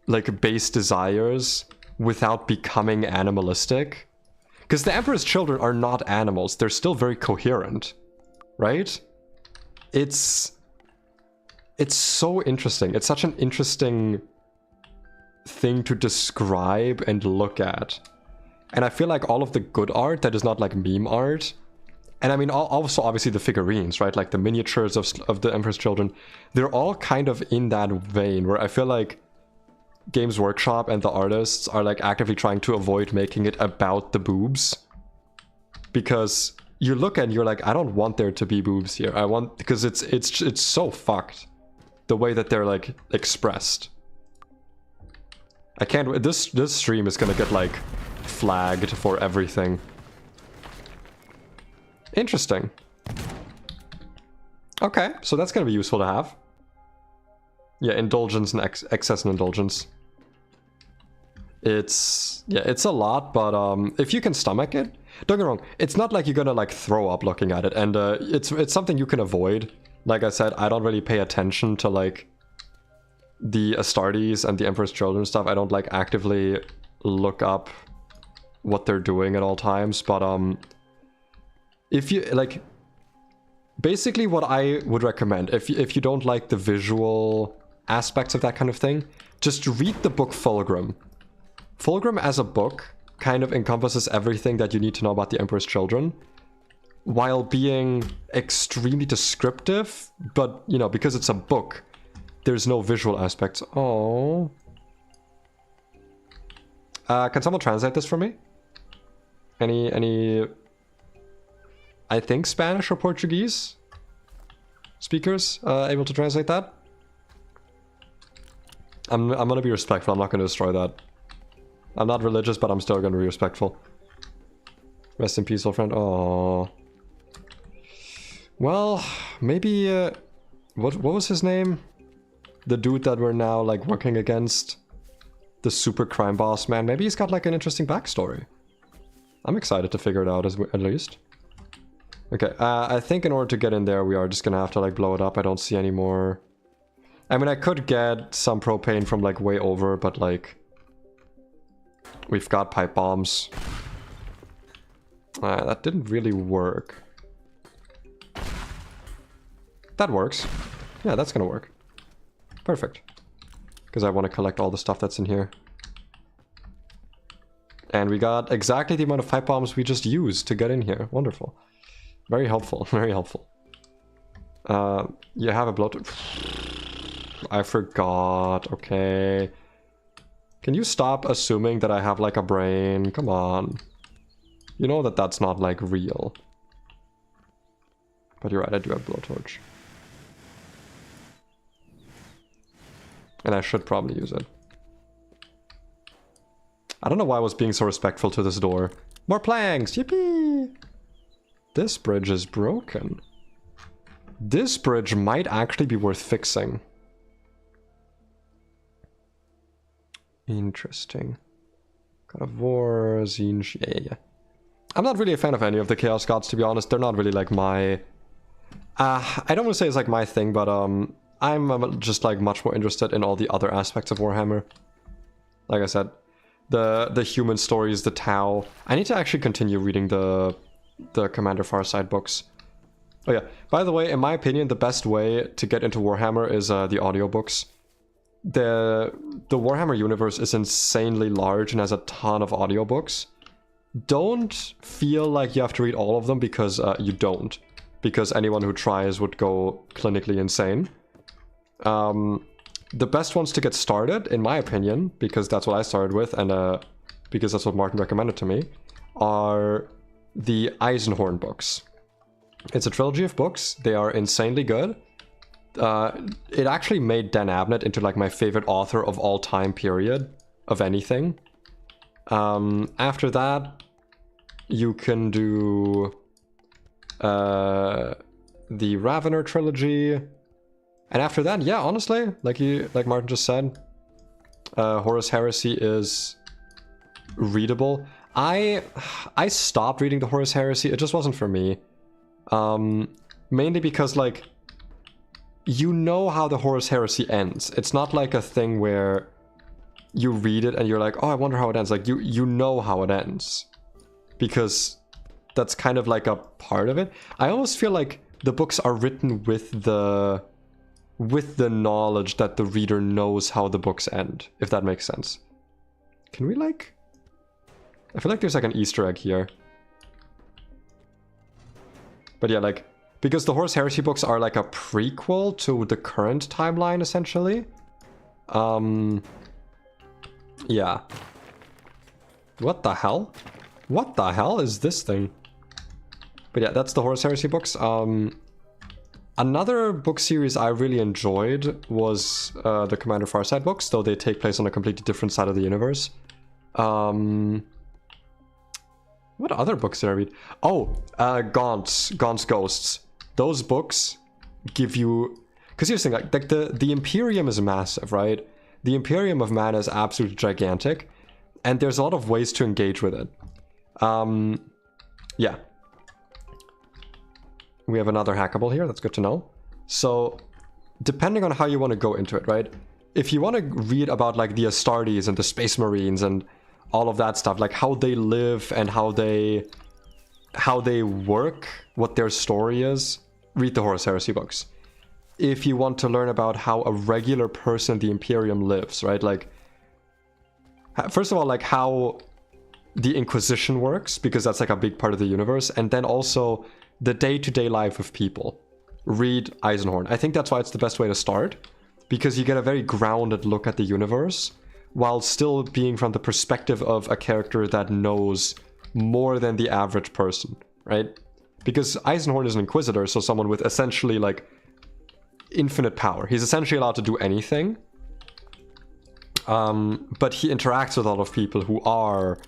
like base desires without becoming animalistic. Because the Emperor's Children are not animals, they're still very coherent, right? It's so interesting. It's such an interesting thing to describe and look at. And I feel like all of the good art that is not like meme art, and I mean also obviously the figurines, right? Like the miniatures of the Emperor's Children, they're all kind of in that vein where I feel like Games Workshop and the artists are like actively trying to avoid making it about the boobs, because you look and you're like, I don't want there to be boobs here. I want, because it's so fucked the way that they're like expressed. I can't. This stream is gonna get like flagged for everything. Interesting. Okay, so that's gonna be useful to have. Yeah, indulgence and excess and indulgence. It's a lot, but if you can stomach it, don't get me wrong, it's not like you're gonna like throw up looking at it, and it's something you can avoid. Like I said, I don't really pay attention to like the Astartes and the Emperor's Children stuff. I don't like actively look up what they're doing at all times, but if you like, basically what I would recommend, if you don't like the visual aspects of that kind of thing, just read the book Fulgrim. Fulgrim as a book kind of encompasses everything that you need to know about the Emperor's Children. while being extremely descriptive, but, you know, because it's a book, there's no visual aspects. Oh. Can someone translate this for me? Any... I think Spanish or Portuguese speakers able to translate that? I'm gonna be respectful, I'm not gonna destroy that. I'm not religious, but I'm still gonna be respectful. Rest in peace, old friend. Oh. Well, maybe... what was his name? The dude that we're now, like, working against? The super crime boss, man. Maybe he's got, like, an interesting backstory. I'm excited to figure it out, at least. Okay, I think in order to get in there, we are just gonna have to, like, blow it up. I don't see any more... I mean, I could get some propane from, like, way over, but, like... We've got pipe bombs. That didn't really work. That works. Yeah, that's gonna work. Perfect. Because I want to collect all the stuff that's in here. And we got exactly the amount of pipe bombs we just used to get in here. Wonderful. Very helpful. Very helpful. You have a bloat... I forgot. Okay. Can you stop assuming that I have, like, a brain? Come on. You know that that's not, like, real. But you're right, I do have blowtorch. And I should probably use it. I don't know why I was being so respectful to this door. More planks! Yippee! This bridge is broken. This bridge might actually be worth fixing. Interesting. God of War, Zinj, yeah. I'm not really a fan of any of the Chaos Gods, to be honest. They're not really like my... I don't want to say it's like my thing, but I'm just like much more interested in all the other aspects of Warhammer. Like I said, the human stories, the Tau. I need to actually continue reading the Commander Farsight books. Oh yeah, by the way, in my opinion, the best way to get into Warhammer is the audiobooks. The Warhammer universe is insanely large and has a ton of audiobooks. Don't feel like you have to read all of them, because you don't. Because anyone who tries would go clinically insane. The best ones to get started, in my opinion, because that's what I started with, and because that's what Martin recommended to me, are the Eisenhorn books. It's a trilogy of books. They are insanely good. It actually made Dan Abnett into like my favorite author of all time, period, of anything. After that, you can do the Ravener trilogy, and after that, yeah, honestly, like Martin just said, Horus Heresy is readable. I stopped reading the Horus Heresy. It just wasn't for me. Mainly because, like, you know how the Horus Heresy ends. It's not like a thing where you read it and you're like, oh, I wonder how it ends. Like, you know how it ends. Because that's kind of like a part of it. I almost feel like the books are written with the knowledge that the reader knows how the books end, if that makes sense. Can we, like... I feel like there's like an Easter egg here. But yeah, like, because the Horus Heresy books are like a prequel to the current timeline, essentially. Yeah. What the hell? What the hell is this thing? But yeah, that's the Horus Heresy books. Another book series I really enjoyed was the Commander Farsight books, though they take place on a completely different side of the universe. What other books did I read? Oh, Gaunt's Ghosts. Those books give you... Because here's the thing, like the Imperium is massive, right? The Imperium of Mana is absolutely gigantic, and there's a lot of ways to engage with it. Yeah. We have another hackable here, that's good to know. So, depending on how you want to go into it, right? If you want to read about, like, the Astartes and the Space Marines and all of that stuff, like how they live and how they work, what their story is, read the Horus Heresy books. If you want to learn about how a regular person in the Imperium lives, right? Like, first of all, like how the Inquisition works, because that's like a big part of the universe, and then also the day-to-day life of people, read Eisenhorn. I think that's why it's the best way to start, because you get a very grounded look at the universe, while still being from the perspective of a character that knows more than the average person, right? Because Eisenhorn is an Inquisitor, so someone with essentially, like, infinite power. He's essentially allowed to do anything, but he interacts with a lot of people who are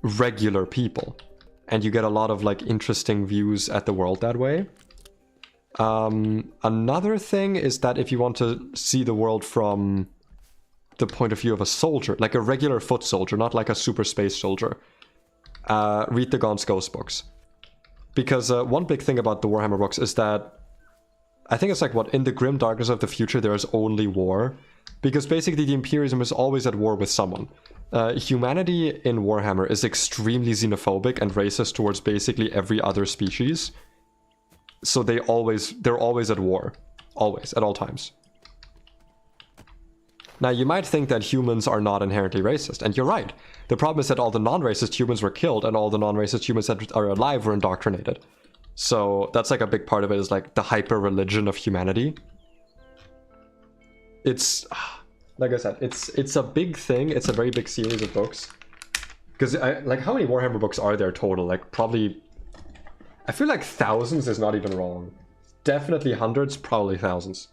regular people, and you get a lot of, like, interesting views at the world that way. Another thing is that if you want to see the world from the point of view of a soldier, like a regular foot soldier, not like a super space soldier, read the Gaunt's Ghost books. Because one big thing about the Warhammer books is that, I think it's like, what, in the grim darkness of the future there is only war? Because basically the Imperium is always at war with someone. Humanity in Warhammer is extremely xenophobic and racist towards basically every other species. So they're always at war. Always, at all times. Now, you might think that humans are not inherently racist, and you're right. The problem is that all the non-racist humans were killed, and all the non-racist humans that are alive were indoctrinated. So that's like a big part of it, is like the hyper-religion of humanity. It's, like I said, it's a big thing. It's a very big series of books. Because, like, how many Warhammer books are there total? Like, probably, I feel like thousands is not even wrong. Definitely hundreds, probably thousands.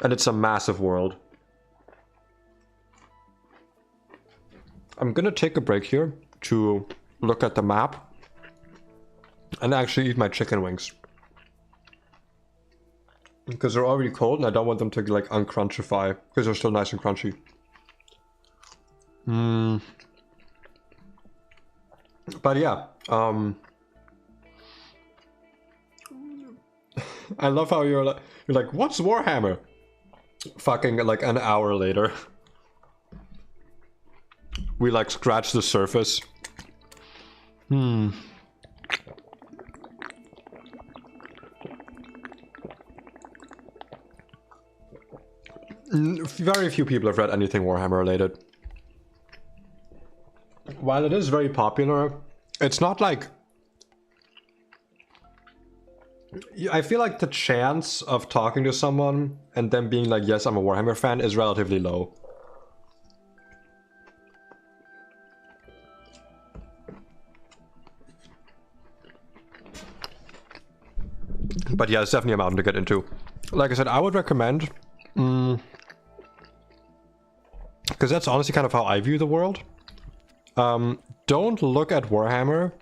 And it's a massive world. I'm gonna take a break here to look at the map and actually eat my chicken wings. Because they're already cold and I don't want them to, like, uncrunchify, because they're still nice and crunchy. But yeah, I love how you're like, what's Warhammer? Fucking, like, an hour later. We, like, scratch the surface. Very few people have read anything Warhammer related. While it is very popular, it's not like... I feel like the chance of talking to someone and them being like, yes, I'm a Warhammer fan, is relatively low. But yeah, it's definitely a mountain to get into. Like I said, I would recommend... because that's honestly kind of how I view the world. Don't look at Warhammer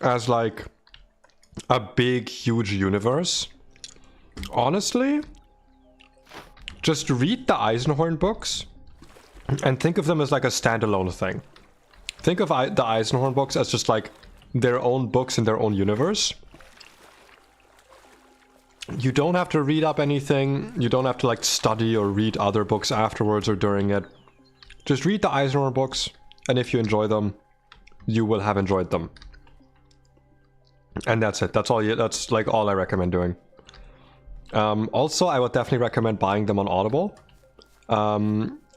as, like, a big, huge universe. Honestly, just read the Eisenhorn books and think of them as, like, a standalone thing. Think of the Eisenhorn books as just, like, their own books in their own universe. You don't have to read up anything. You don't have to, like, study or read other books afterwards or during it. Just read the Eisenhorn books, and if you enjoy them, you will have enjoyed them. And that's it. That's all. That's, like, all I recommend doing. Also, I would definitely recommend buying them on Audible. I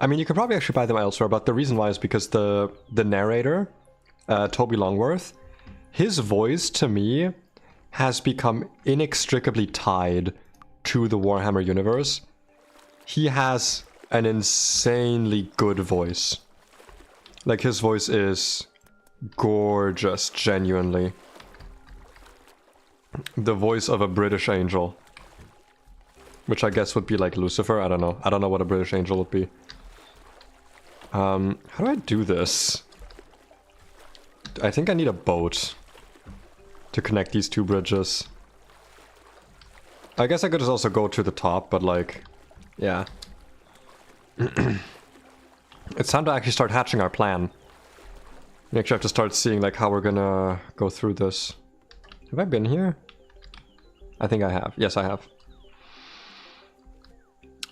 mean, you could probably actually buy them elsewhere, but the reason why is because the narrator, Toby Longworth, his voice to me has become inextricably tied to the Warhammer universe. He has an insanely good voice. Like, his voice is gorgeous, genuinely. The voice of a British angel. Which I guess would be like Lucifer, I don't know. I don't know what a British angel would be. How do I do this? I think I need a boat to connect these two bridges. I guess I could just also go to the top, but, like, yeah. It's time to actually start hatching our plan. We actually have to start seeing, like, how we're gonna go through this. Have I been here? I think I have. Yes, I have.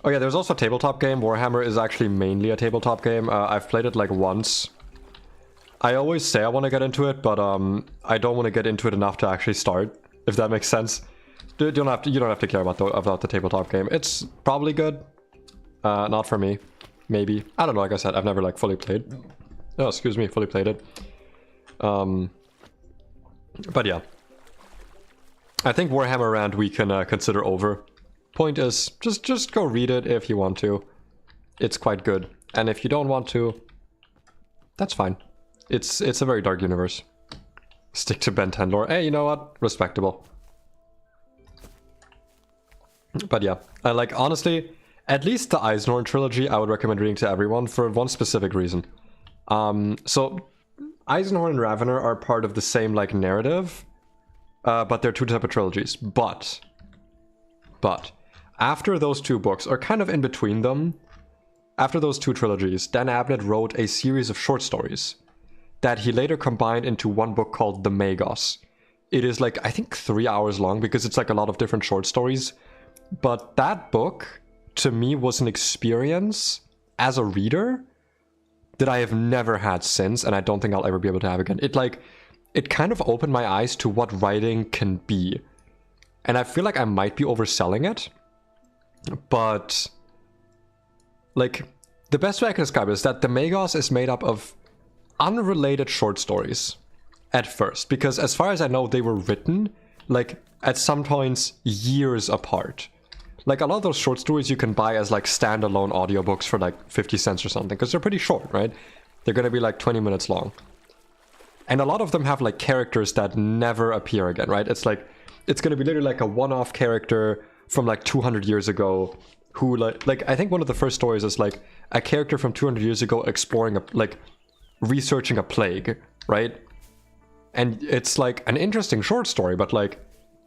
Oh yeah, there's also a tabletop game. Warhammer is actually mainly a tabletop game. I've played it, like, once. I always say I want to get into it, but I don't want to get into it enough to actually start, if that makes sense. You don't have to care about the tabletop game. It's probably good. Not for me. Maybe. I don't know, like I said, I've never, like, fully played. Oh, excuse me, fully played it. But yeah. I think Warhammer Rant we can consider over. Point is, just go read it if you want to. It's quite good. And if you don't want to, that's fine. It's a very dark universe. Stick to Ben 10 lore. Hey, you know what? Respectable. But yeah, like honestly, at least the Eisenhorn trilogy I would recommend reading to everyone for one specific reason. So Eisenhorn and Ravener are part of the same like narrative, but they're two separate trilogies. But after those two books, or kind of in between them, after those two trilogies, Dan Abnett wrote a series of short stories that he later combined into one book called The Magos. It is like, I think 3 hours long because it's like a lot of different short stories. But that book, to me, was an experience as a reader that I have never had since, and I don't think I'll ever be able to have again. It kind of opened my eyes to what writing can be. And I feel like I might be overselling it. But like, the best way I can describe it is that the Magos is made up of unrelated short stories at first. Because as far as I know, they were written, like, at some points, years apart. Like, a lot of those short stories you can buy as, like, standalone audiobooks for, like, 50 cents or something. Because they're pretty short, right? They're gonna be, like, 20 minutes long. And a lot of them have, like, characters that never appear again, right? It's, like, it's gonna be literally, like, a one-off character from, like, 200 years ago who, like, I think one of the first stories is, like, a character from 200 years ago exploring, researching a plague, right? And it's, like, an interesting short story, but, like,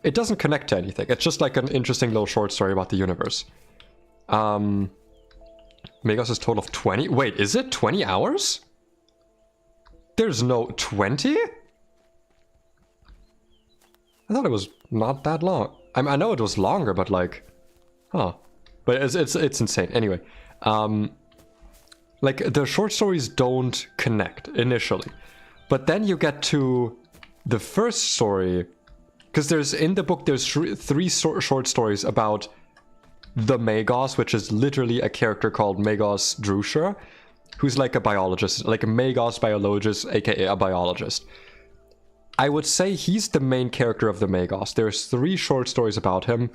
it doesn't connect to anything. It's just like an interesting little short story about the universe. Magos is total of 20. Wait, is it 20 hours? There's no 20? I thought it was not that long. I know it was longer, but like, huh? But it's insane. Anyway, like the short stories don't connect initially, but then you get to the first story. Because there's, in the book, there's three short stories about the Magos, which is literally a character called Magos Drusha, who's like a biologist, like a Magos biologist, aka a biologist. I would say he's the main character of the Magos. There's 3 short stories about him,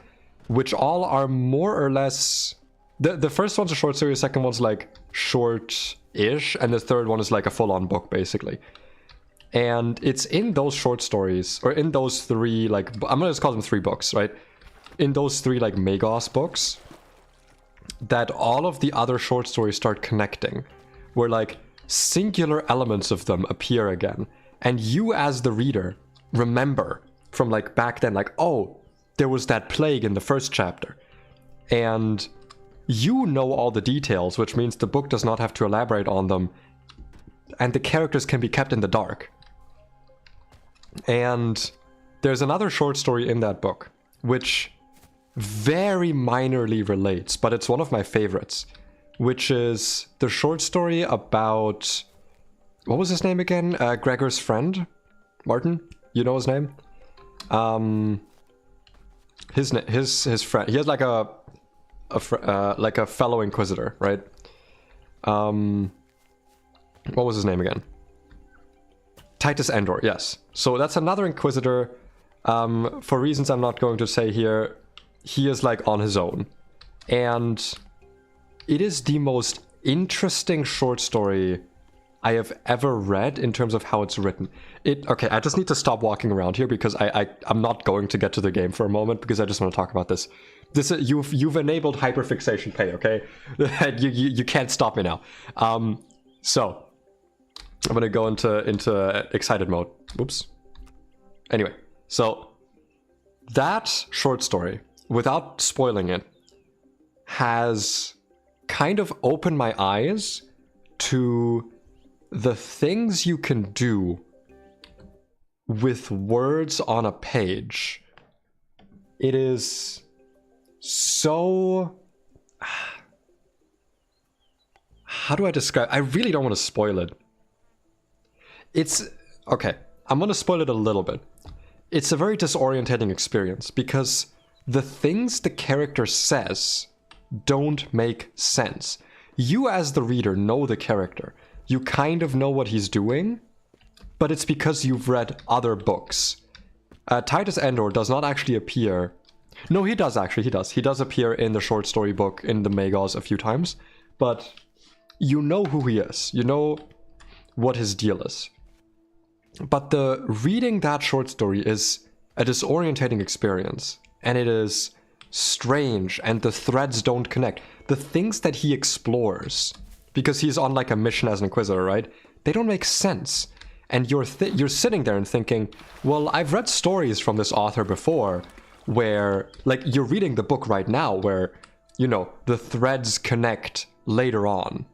which all are more or less... The first one's a short story, the second one's like short-ish, and the third one is like a full-on book, basically. And it's in those short stories, or in those 3, like, I'm gonna just call them 3 books, right? In those 3, like, Magos books, that all of the other short stories start connecting, where, like, singular elements of them appear again. And you, as the reader, remember from, like, back then, like, oh, there was that plague in the first chapter. And you know all the details, which means the book does not have to elaborate on them, and the characters can be kept in the dark. And there's another short story in that book, which very minorly relates, but it's one of my favorites, which is the short story about... What was his name again? Gregor's friend? Martin? You know his name? His friend. He has like a fellow inquisitor, right? What was his name again? Titus Endor, yes. So that's another inquisitor. For reasons I'm not going to say here, he is like on his own. And it is the most interesting short story I have ever read in terms of how it's written. Okay, I just need to stop walking around here because I'm not going to get to the game for a moment because I just want to talk about this. You've enabled hyperfixation pay, okay? you can't stop me now. So I'm gonna go into excited mode. Oops. Anyway, so that short story, without spoiling it, has kind of opened my eyes to the things you can do with words on a page. It is so... How do I describe... I really don't want to spoil it. It's... Okay, I'm going to spoil it a little bit. It's a very disorientating experience because the things the character says don't make sense. You as the reader know the character. You kind of know what he's doing, but it's because you've read other books. Titus Endor does not actually appear. No, he does actually. He does. He does appear in the short story book in the Magos a few times, but you know who he is. You know what his deal is. But reading that short story is a disorientating experience, and it is strange, and the threads don't connect. The things that he explores, because he's on like a mission as an Inquisitor, right? They don't make sense. And you're sitting there and thinking, well, I've read stories from this author before where, like, you're reading the book right now where, you know, the threads connect later on.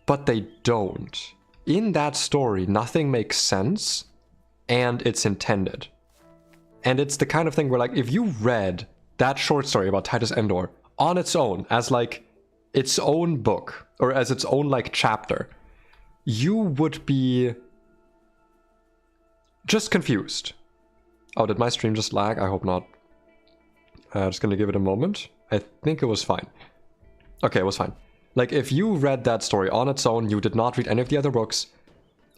But they don't. In that story, nothing makes sense, and it's intended. And it's the kind of thing where, like, if you read that short story about Titus Endor on its own, as, like, its own book, or as its own, like, chapter, you would be just confused. Oh, did my stream just lag? I hope not. Just gonna give it a moment. I think it was fine. Okay, it was fine. Like, if you read that story on its own, you did not read any of the other books,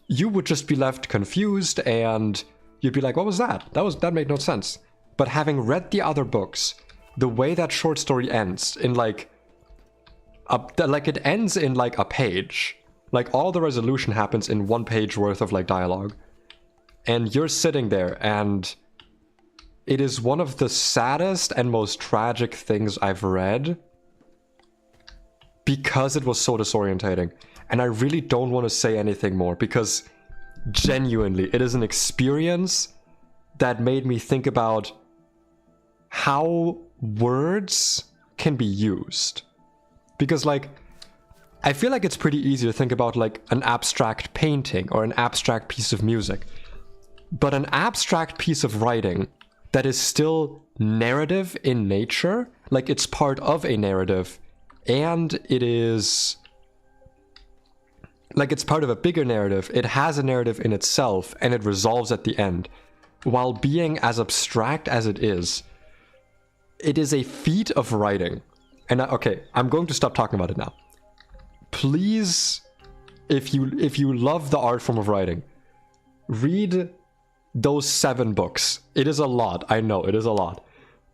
you would just be left confused, and you'd be like, what was that? That made no sense. But having read the other books, the way that short story ends, in like it ends in like a page. Like, all the resolution happens in 1 page worth of like dialogue. And you're sitting there, and it is one of the saddest and most tragic things I've read, because it was so disorientating. And I really don't want to say anything more, because genuinely, it is an experience that made me think about how words can be used. Because, like, I feel like it's pretty easy to think about, like, an abstract painting or an abstract piece of music. But an abstract piece of writing that is still narrative in nature, like, it's part of a narrative, and it is, like, it's part of a bigger narrative, it has a narrative in itself, and it resolves at the end. While being as abstract as it is a feat of writing. And okay, I'm going to stop talking about it now. Please, if you love the art form of writing, read those 7 books. It is a lot, I know, it is a lot.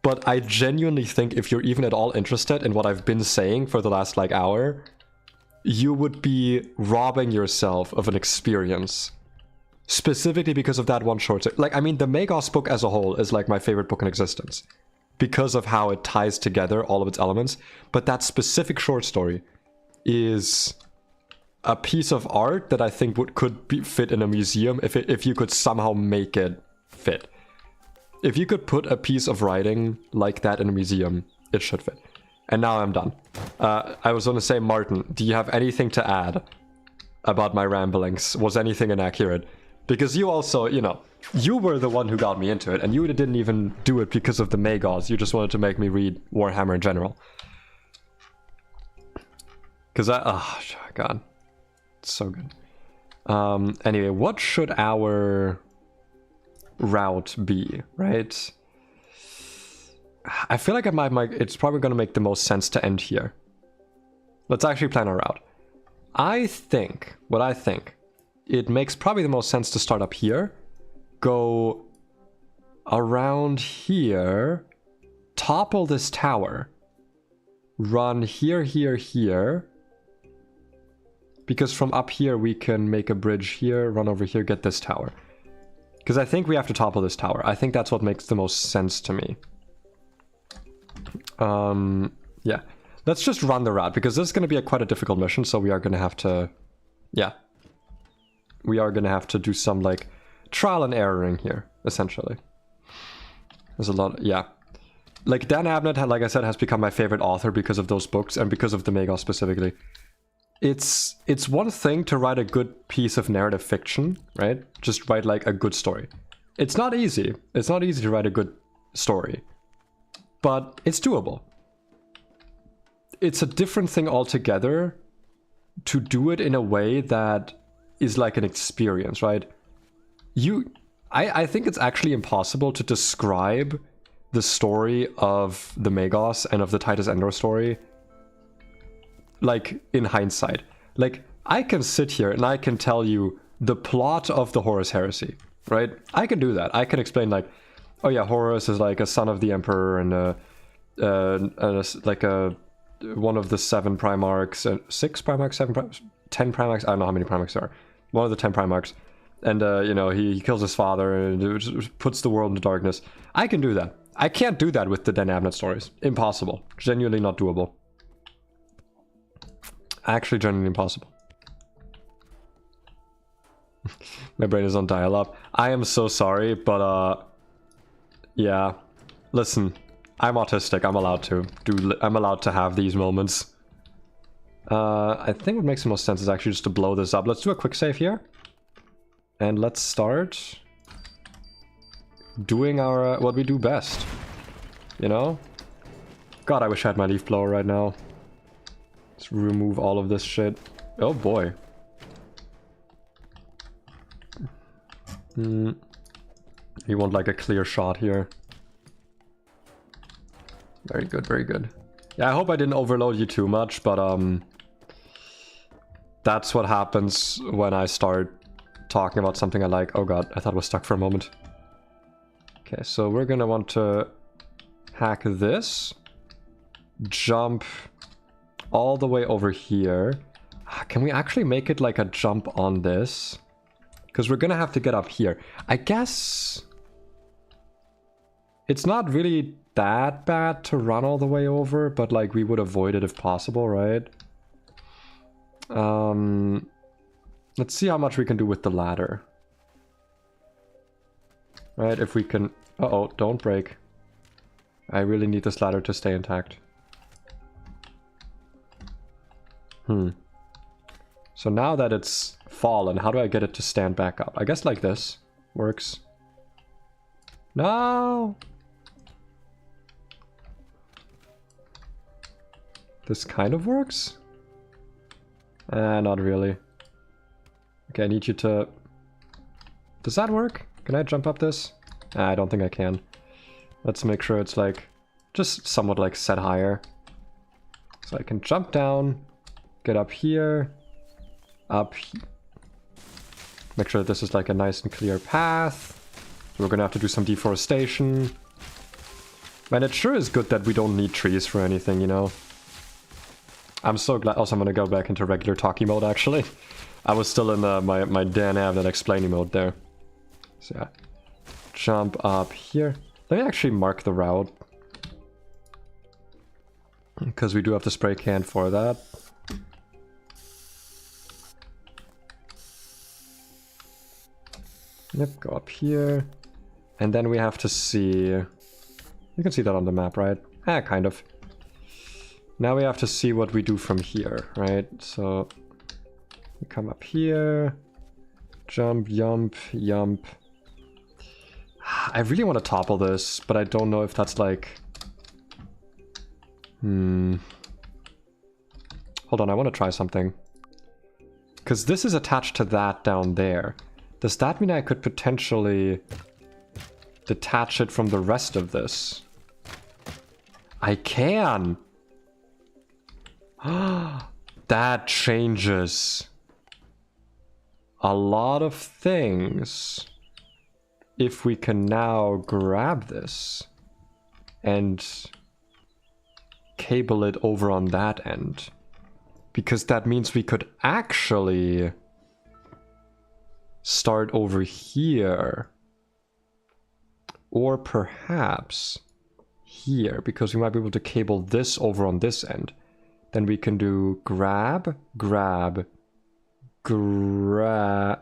But I genuinely think if you're even at all interested in what I've been saying for the last, like, hour, you would be robbing yourself of an experience. Specifically because of that one short story. Like, I mean, the Magos book as a whole is, like, my favorite book in existence, because of how it ties together all of its elements. But that specific short story is a piece of art that I think could fit in a museum if you could somehow make it fit. If you could put a piece of writing like that in a museum, it should fit. And now I'm done. I was going to say, Martin, do you have anything to add about my ramblings? Was anything inaccurate? Because you also, you know, you were the one who got me into it, and you didn't even do it because of the Magos. You just wanted to make me read Warhammer in general. Because oh god, it's so good. Anyway, what should our route be, right? I feel like it's probably going to make the most sense to end here. Let's actually plan our route. What I think, it makes probably the most sense to start up here, go around here, topple this tower, run here, here, here, because from up here we can make a bridge here, run over here, get this tower. Because I think we have to topple this tower. I think that's what makes the most sense to me. Yeah. Let's just run the route, because this is going to be quite a difficult mission, so we are going to have to... Yeah. We are going to have to do some, like, trial and erroring here, essentially. There's a lot... Yeah. Like, Dan Abnett, like I said, has become my favorite author because of those books, and because of the Magos specifically. It's one thing to write a good piece of narrative fiction, right? Just write, like, a good story. It's not easy. It's not easy to write a good story. But it's doable. It's a different thing altogether to do it in a way that is like an experience, right? I think it's actually impossible to describe the story of the Magos and of the Titus Endor story, like, in hindsight. Like, I can sit here and I can tell you the plot of the Horus Heresy. right? I can do that. I can explain like, oh yeah, Horus is like a son of the Emperor and like one of the 7 Primarchs, 6 Primarchs, 7 Primarchs, 10 Primarchs, I don't know how many Primarchs there are. One of the 10 Primarchs. And, you know, he kills his father and it puts the world into darkness. I can do that. I can't do that with the Dan Abnett stories. Impossible. Genuinely not doable. Actually, genuinely impossible. My brain is on dial-up. I am so sorry, but, yeah. Listen, I'm autistic. I'm allowed to. I'm allowed to have these moments. I think what makes the most sense is actually just to blow this up. Let's do a quick save here. And let's start doing our what we do best. You know? God, I wish I had my leaf blower right now. Let's remove all of this shit. Oh boy. You want like a clear shot here. Very good, very good. Yeah, I hope I didn't overload you too much, but that's what happens when I start talking about something I like. Oh god, I thought it was stuck for a moment. Okay, so we're gonna want to hack this. Jump all the way over here. Can we actually make it like a jump on this? Because we're gonna have to get up here. I guess it's not really that bad to run all the way over, but like we would avoid it if possible, right? Let's see how much we can do with the ladder. Right, if we can... Uh-oh, don't break. I really need this ladder to stay intact. So now that it's fallen, how do I get it to stand back up? I guess like this works. No! This kind of works? Not really. Okay, I need you to... Does that work? Can I jump up this? I don't think I can. Let's make sure it's like... just somewhat like set higher. So I can jump down, get up here, make sure that this is like a nice and clear path. So we're gonna have to do some deforestation. Man, it sure is good that we don't need trees for anything, you know? I'm so glad. Also, I'm gonna go back into regular talkie mode, actually. I was still in my Dan Abnett explaining mode there. So yeah. Jump up here. Let me actually mark the route. Because we do have the spray can for that. Yep, go up here. And then we have to see... You can see that on the map, right? Kind of. Now we have to see what we do from here, right? So... we come up here. Jump, yump, yump. I really want to topple this, but I don't know if that's like... Hold on, I want to try something. Because this is attached to that down there. Does that mean I could potentially detach it from the rest of this? I can! That changes a lot of things. If we can now grab this and cable it over on that end. Because that means we could actually start over here. Or perhaps here, because we might be able to cable this over on this end. Then we can do grab, grab, grab.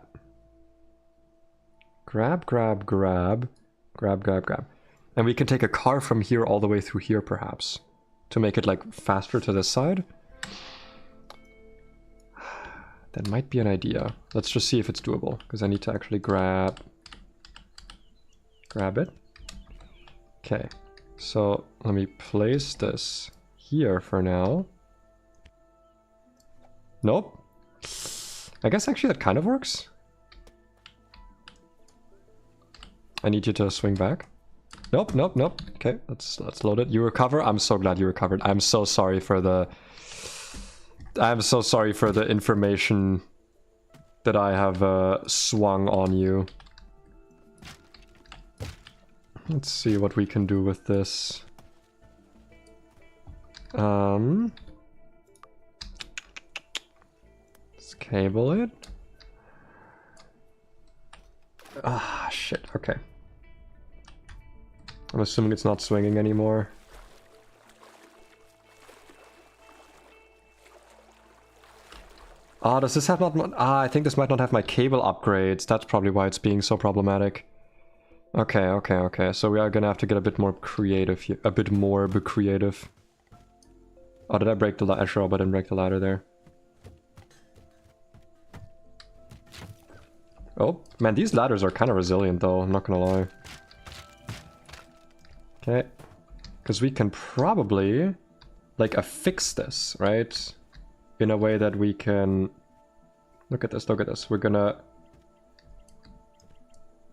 Grab, grab, grab, grab, grab, grab. And we can take a car from here all the way through here, perhaps. To make it, like, faster to this side. That might be an idea. Let's just see if it's doable. Because I need to actually grab it. Okay. So, let me place this here for now. Nope. I guess actually that kind of works. I need you to swing back. Nope, nope, nope. Okay, let's load it. You recover? I'm so glad you recovered. I'm so sorry for the information that I have swung on you. Let's see what we can do with this. Let's cable it. Ah, shit, okay. I'm assuming it's not swinging anymore. Ah, does this have not... I think this might not have my cable upgrades. That's probably why it's being so problematic. Okay, okay, okay. So we are gonna have to get a bit more creative here. A bit more creative. Oh, did I break the ladder? Sure, but I didn't break the ladder there. Oh, man, these ladders are kind of resilient though, I'm not gonna lie. Okay. Because we can probably, like, affix this, right? In a way that we can... Look at this, look at this. We're gonna...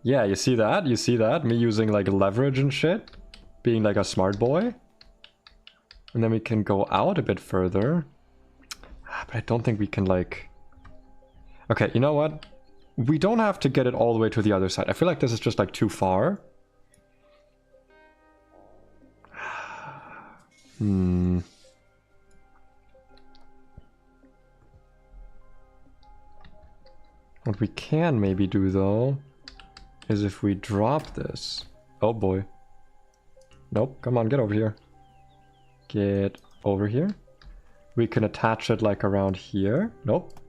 Yeah, you see that? You see that? Me using, like, leverage and shit? Being, like, a smart boy? And then we can go out a bit further. But I don't think we can, like... Okay, you know what? We don't have to get it all the way to the other side. I feel like this is just, like, too far. What we can maybe do, though, is if we drop this... Oh, boy. Nope, come on, get over here. Get over here. We can attach it, like, around here. Nope.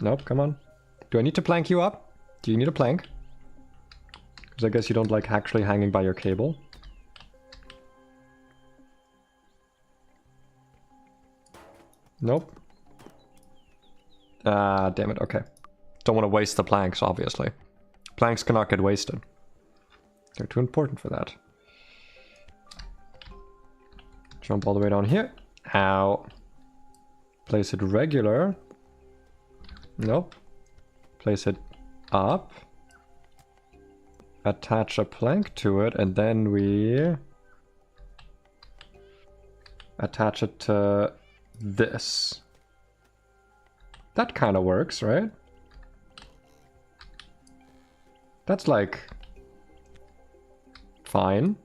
Nope, come on. Do I need to plank you up? Do you need a plank? Because I guess you don't like actually hanging by your cable. Nope. Ah, damn it, okay. Don't want to waste the planks, obviously. Planks cannot get wasted. They're too important for that. Jump all the way down here. Ow. Place it regular. Nope. Place it up. Attach a plank to it, and then we attach it to this. That kind of works, right? That's like fine.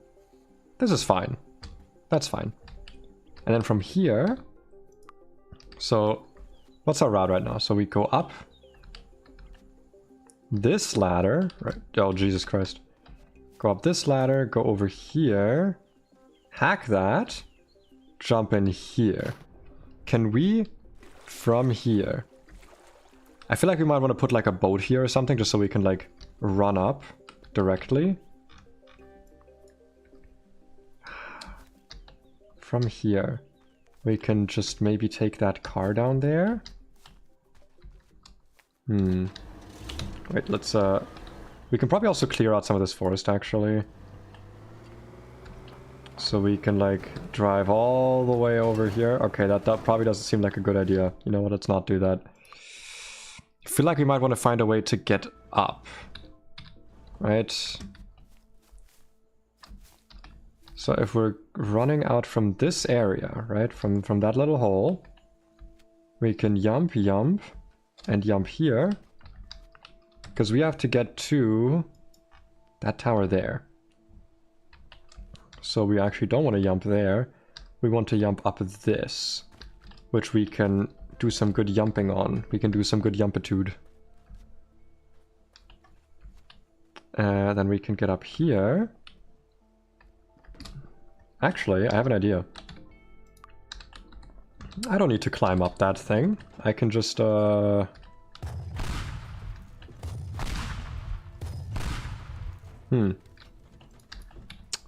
This is fine. That's fine. And then from here, so what's our route right now? So we go up this ladder, right? Oh, Jesus Christ. Go up this ladder, go over here, hack that, jump in here. Can we, from here, I feel like we might want to put like a boat here or something just so we can like run up directly. From here, we can just maybe take that car down there. Wait, let's, we can probably also clear out some of this forest, actually. So we can, like, drive all the way over here. Okay, that probably doesn't seem like a good idea. You know what, let's not do that. I feel like we might want to find a way to get up. Right? So if we're running out from this area, right, from that little hole, we can jump, and jump here. Because we have to get to that tower there. So we actually don't want to jump there. We want to jump up this, which we can do some good jumping on. We can do some good jumpitude. Then we can get up here. Actually, I have an idea. I don't need to climb up that thing. I can just,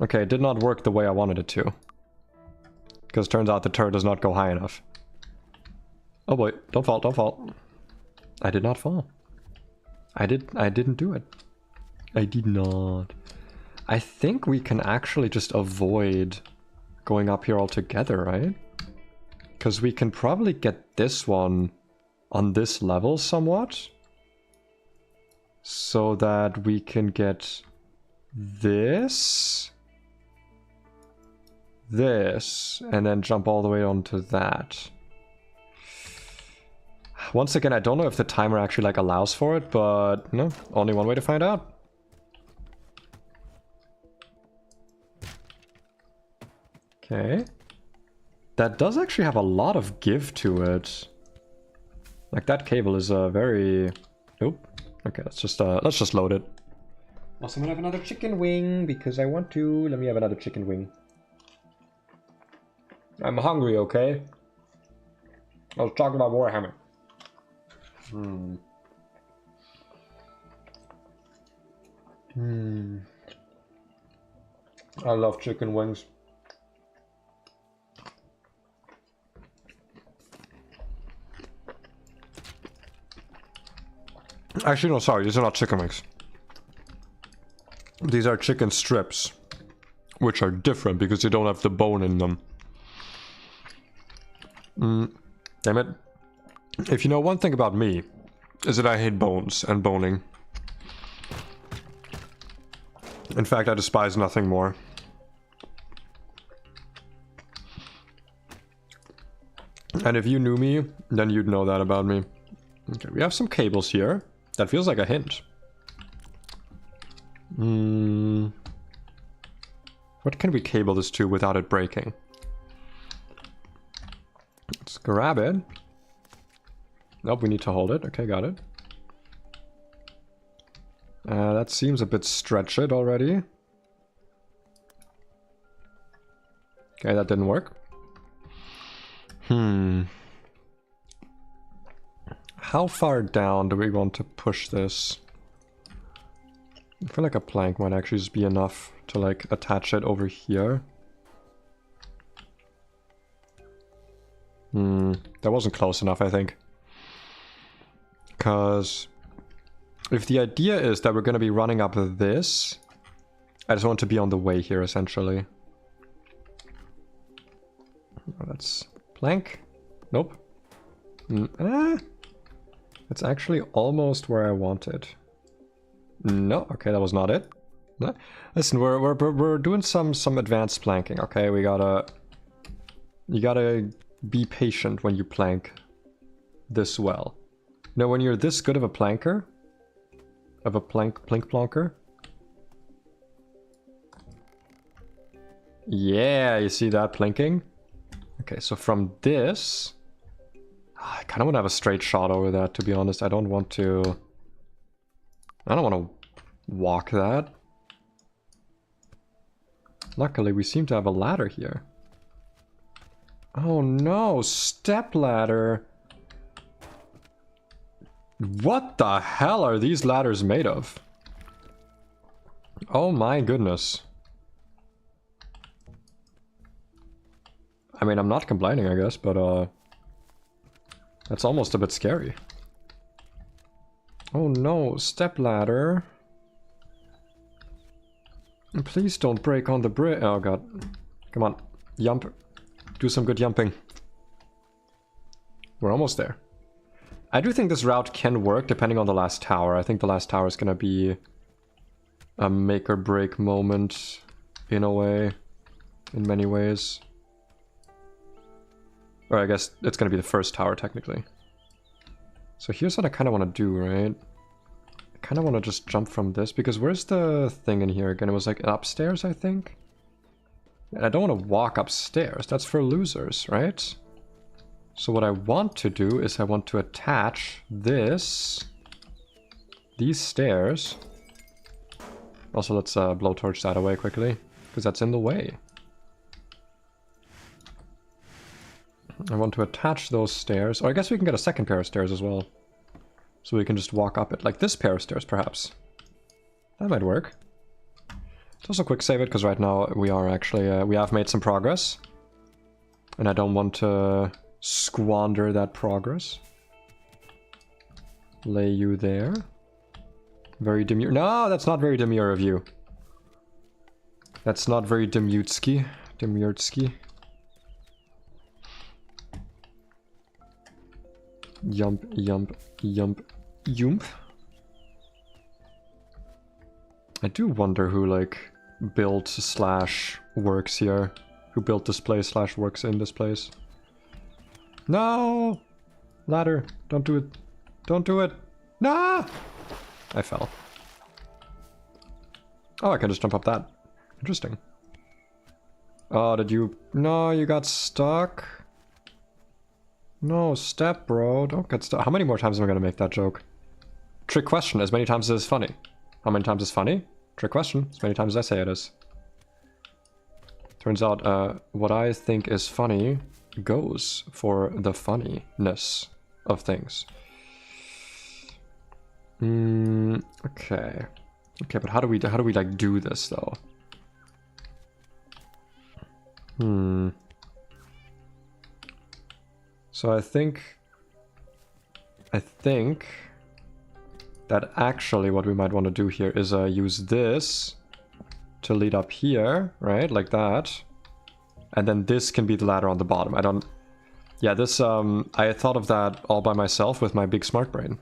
Okay, it did not work the way I wanted it to. Because it turns out the turret does not go high enough. Oh boy, don't fall, don't fall. I did not fall. I didn't do it. I did not. I think we can actually just avoid going up here altogether, right? Because we can probably get this one on this level somewhat. So that we can get this, and then jump all the way onto that. Once again, I don't know if the timer actually like allows for it, but no, only one way to find out. Okay. That does actually have a lot of give to it. Like that cable is a very... Nope. Okay, let's just load it. Also, I'm gonna have another chicken wing because I want to. Let me have another chicken wing. I'm hungry, okay? I was talking about Warhammer. I love chicken wings. Actually, no, sorry, these are not chicken wings. These are chicken strips, which are different because they don't have the bone in them. Damn it. If you know one thing about me, is that I hate bones and boning. In fact, I despise nothing more. And if you knew me, then you'd know that about me. Okay, we have some cables here. That feels like a hint. What can we cable this to without it breaking? Let's grab it. Nope, we need to hold it. Okay, got it. That seems a bit stretched already. Okay, that didn't work. How far down do we want to push this? I feel like a plank might actually just be enough to like attach it over here. That wasn't close enough, I think. Because if the idea is that we're going to be running up this, I just want to be on the way here, essentially. Oh, that's plank. Nope. It's actually almost where I want it. No, okay, that was not it. No. Listen, we're doing some advanced planking. Okay, you gotta be patient when you plank this well. Now, when you're this good of a planker, plonker. Yeah, you see that planking? Okay, so from this, I kind of want to have a straight shot over that, to be honest. I don't want to walk that. Luckily, we seem to have a ladder here. Oh no, step ladder. What the hell are these ladders made of? Oh my goodness. I mean, I'm not complaining, I guess, but that's almost a bit scary. Oh no, step ladder. Please don't break on the bridge. Oh god. Come on, jump. Do some good jumping. We're almost there. I do think this route can work depending on the last tower. I think the last tower is gonna be a make or break moment in a way, in many ways. Or I guess it's gonna be the first tower technically. So here's what I kind of want to do, right? I kind of want to just jump from this because where's the thing in here again? It was like upstairs, I think. And I don't want to walk upstairs. That's for losers, right? So what I want to do is I want to attach these stairs. Also, let's blowtorch that away quickly, because that's in the way. I want to attach those stairs, or I guess we can get a second pair of stairs as well. So we can just walk up it, like this pair of stairs, perhaps. That might work. Let's also quick save it, because right now we are actually, we have made some progress. And I don't want to squander that progress. Lay you there. Very demure. No, that's not very demure of you. That's not very Demutski. Demurtsky. Yump, yump, yump, yump. I do wonder who, like, built slash works here. Who built this place slash works in this place. No! Ladder, don't do it. Don't do it. No! I fell. Oh, I can just jump up that. Interesting. Oh, did you... No, you got stuck. No, step, bro. Don't get stuck. How many more times am I gonna make that joke? Trick question. As many times as it's funny. How many times is funny? Trick question. As many times as I say it is. Turns out, what I think is funny goes for the funniness of things. Okay. Okay, but how do we like do this though? So I think that actually what we might want to do here is use this to lead up here, right? Like that. And then this can be the ladder on the bottom. I don't... Yeah, this, I thought of that all by myself with my big smart brain.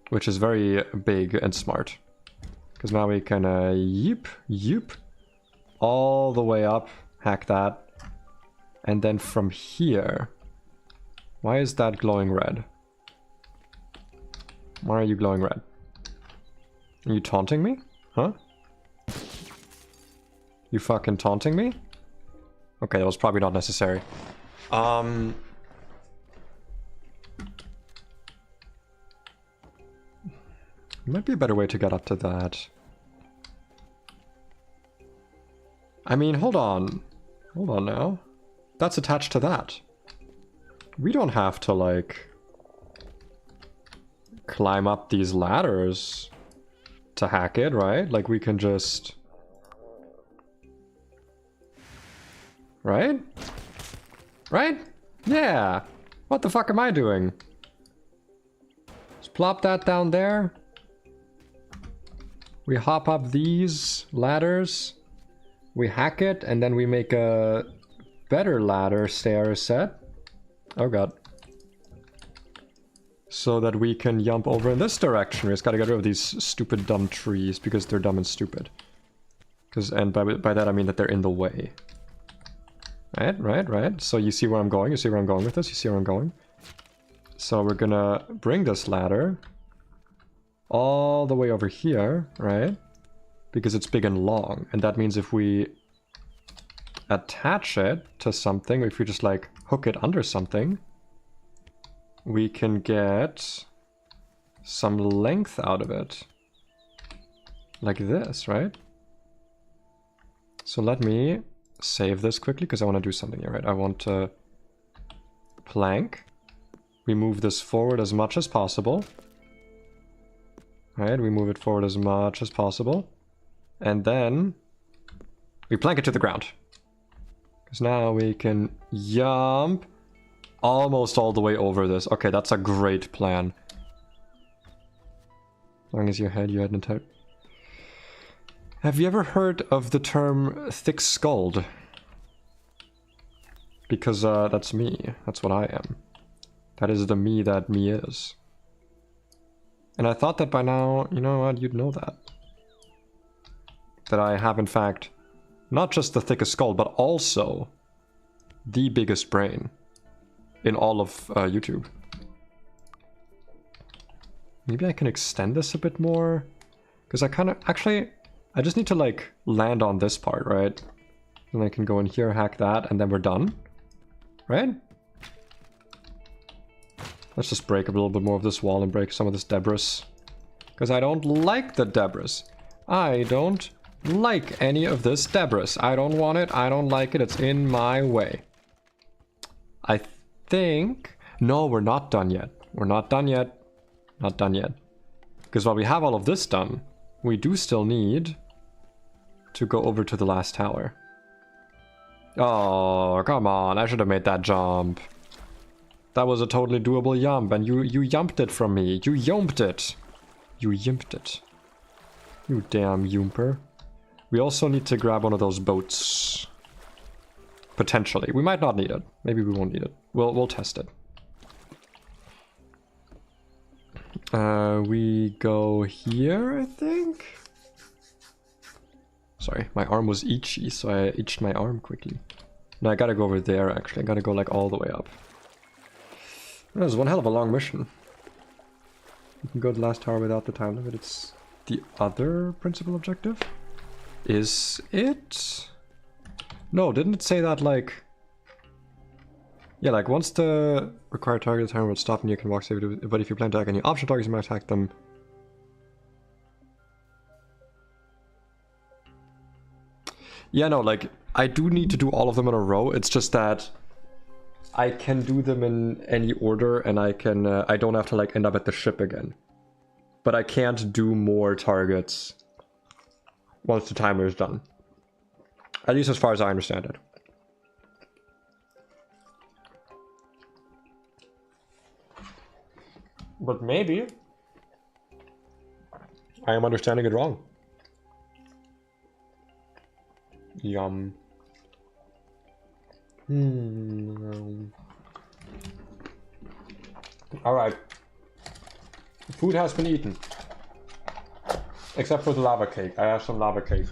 Which is very big and smart. Because now we can, yeep, all the way up, hack that. And then from here... Why is that glowing red? Why are you glowing red? Are you taunting me? Huh? You fucking taunting me? Okay, that was probably not necessary. Might be a better way to get up to that. I mean, hold on. Hold on now. That's attached to that. We don't have to, like... climb up these ladders to hack it, right? Like, we can just... Right? Right? Yeah! What the fuck am I doing? Just plop that down there. We hop up these ladders. We hack it, and then we make a better ladder stair set. Oh god. So that we can jump over in this direction. We just gotta get rid of these stupid dumb trees, because they're dumb and stupid. And by that I mean that they're in the way. Right. So you see where I'm going? You see where I'm going with this? You see where I'm going? So we're gonna bring this ladder all the way over here, right? Because it's big and long. And that means if we attach it to something, if we just like hook it under something, we can get some length out of it. Like this, right? So let me save this quickly because I want to do something here, right? I want to plank. We move this forward as much as possible. Right, we move it forward as much as possible. And then we plank it to the ground. Because now we can jump almost all the way over this. Okay, that's a great plan. As long as you had in touch. Have you ever heard of the term thick-skulled? Because that's me. That's what I am. That is the me that me is. And I thought that by now, you know what, you'd know that. That I have, in fact, not just the thickest skull, but also the biggest brain in all of YouTube. Maybe I can extend this a bit more? Because I kind of... Actually, I just need to, like, land on this part, right? And I can go in here, hack that, and then we're done. Right? Let's just break a little bit more of this wall and break some of this debris. Because I don't like the debris. I don't like any of this debris. I don't want it. I don't like it. It's in my way. I think... No, we're not done yet. We're not done yet. Not done yet. Because while we have all of this done, we do still need to go over to the last tower. Oh, come on. I should have made that jump. That was a totally doable jump, and you yumped it from me. You yumped it. You yimped it. You damn yumper. We also need to grab one of those boats. Potentially. We might not need it. Maybe we won't need it. We'll test it. We go here, I think? Sorry, my arm was itchy, so I itched my arm quickly. No, I gotta go over there, actually. I gotta go, like, all the way up. That was one hell of a long mission. You can go to the last tower without the time limit. It's the other principal objective? Is it? No, didn't it say that, like... Yeah, like, once the required target timer will stop and you can walk safely, but if you plan to attack any optional targets, you might attack them. Yeah, no, like, I do need to do all of them in a row. It's just that I can do them in any order, and I can, I don't have to, like, end up at the ship again. But I can't do more targets once the timer is done. At least as far as I understand it. But maybe I am understanding it wrong. Yum. Alright. Food has been eaten. Except for the lava cake. I have some lava cake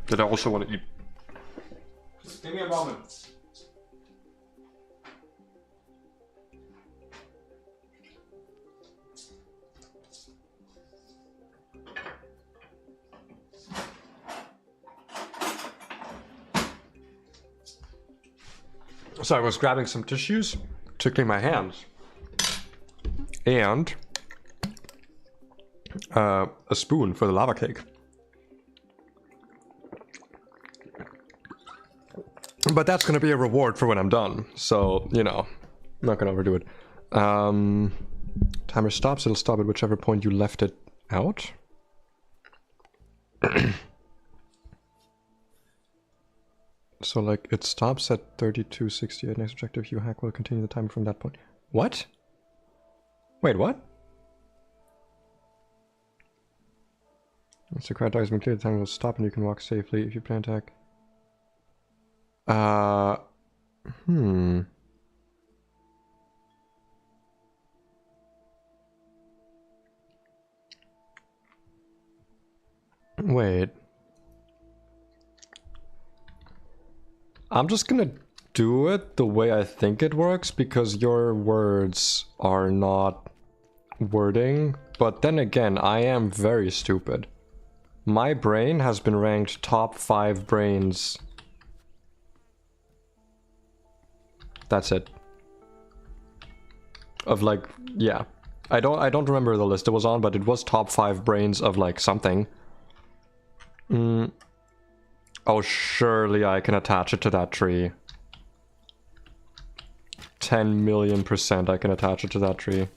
that I also want to eat. Just give me a moment. So I was grabbing some tissues to clean my hands. And a spoon for the lava cake. But that's gonna be a reward for when I'm done. So, you know, I'm not gonna overdo it. Timer stops, it'll stop at whichever point you left it out. So, like, it stops at 32:68. Next objective, you hack will continue the timer from that point. What? Wait, what? Once the crowd has been cleared, the timer will stop and you can walk safely if you plan to attack. Wait. I'm just gonna do it the way I think it works because your words are not wording. But then again, I am very stupid. My brain has been ranked top 5 brains. That's it. Of like, yeah. I don't remember the list it was on, but it was top 5 brains of like something. Oh, surely I can attach it to that tree. 10,000,000% I can attach it to that tree.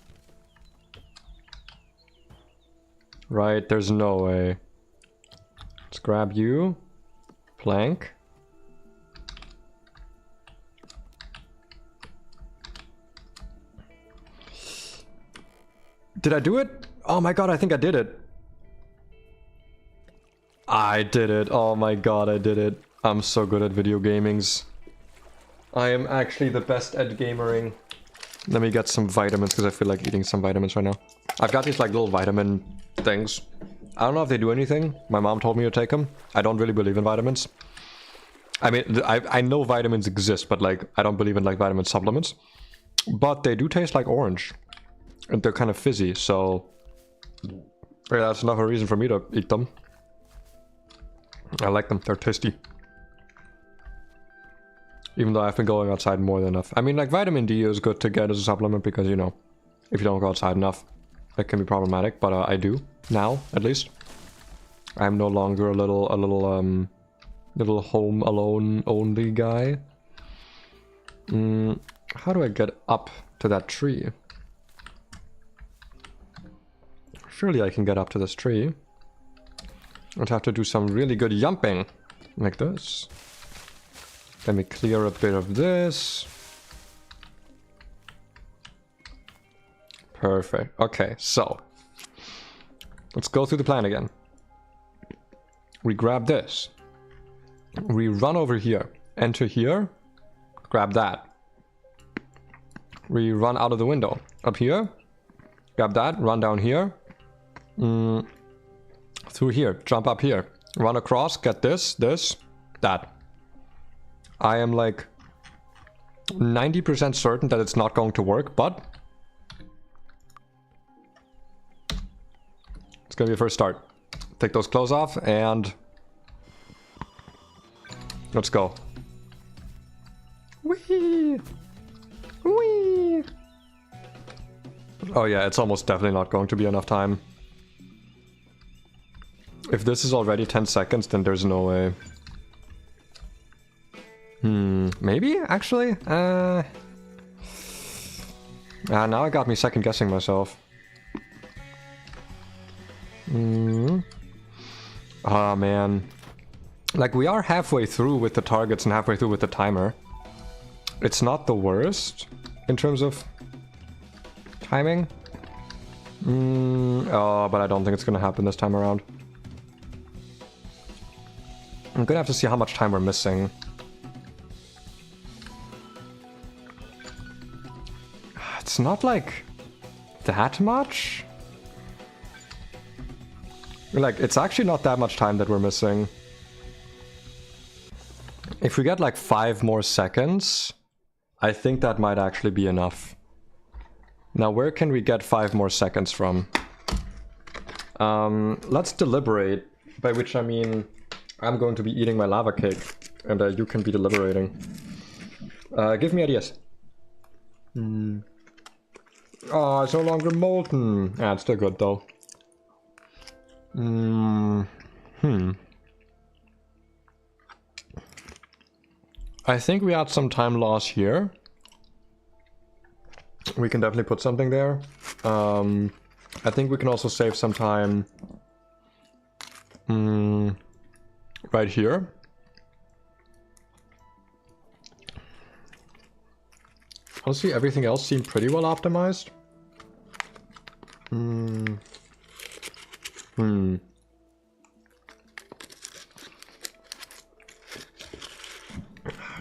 Right, there's no way. Let's grab you. Plank. Did I do it? Oh my god, I think I did it. I did it. Oh my god, I did it. I'm so good at video gamings. I am actually the best at gamering. Let me get some vitamins because I feel like eating some vitamins right now. I've got these like little vitamin things. I don't know if they do anything. My mom told me to take them. I don't really believe in vitamins. I mean, I know vitamins exist, but like I don't believe in like vitamin supplements. But they do taste like orange. And they're kind of fizzy, so yeah, that's enough of a reason for me to eat them. I like them, they're tasty. Even though I've been going outside more than enough. I mean, like, vitamin D is good to get as a supplement because, you know, if you don't go outside enough, it can be problematic, but I do, now, at least. I'm no longer a little home alone only guy. How do I get up to that tree? Surely I can get up to this tree. I'd have to do some really good jumping. Like this. Let me clear a bit of this. Perfect. Okay, so. Let's go through the plan again. We grab this. We run over here. Enter here. Grab that. We run out of the window. Up here. Grab that. Run down here. Through here. Jump up here. Run across. Get this. This. That. I am like 90% certain that it's not going to work, but it's gonna be a first start. Take those clothes off and let's go. Oh yeah, it's almost definitely not going to be enough time. If this is already 10 seconds, then there's no way. Maybe, actually? Now it got me second guessing myself. Ah, man. Like, we are halfway through with the targets and halfway through with the timer. It's not the worst in terms of timing. Oh, but I don't think it's gonna happen this time around. I'm gonna have to see how much time we're missing. It's not like that much. Like, it's actually not that much time that we're missing. If we get like 5 more seconds, I think that might actually be enough. Now, where can we get 5 more seconds from? Let's deliberate, by which I mean I'm going to be eating my lava cake, and you can be deliberating. Give me ideas. Oh, it's no longer molten. Yeah, it's still good though. I think we had some time loss here. We can definitely put something there. I think we can also save some time right here. Honestly, everything else seemed pretty well optimized.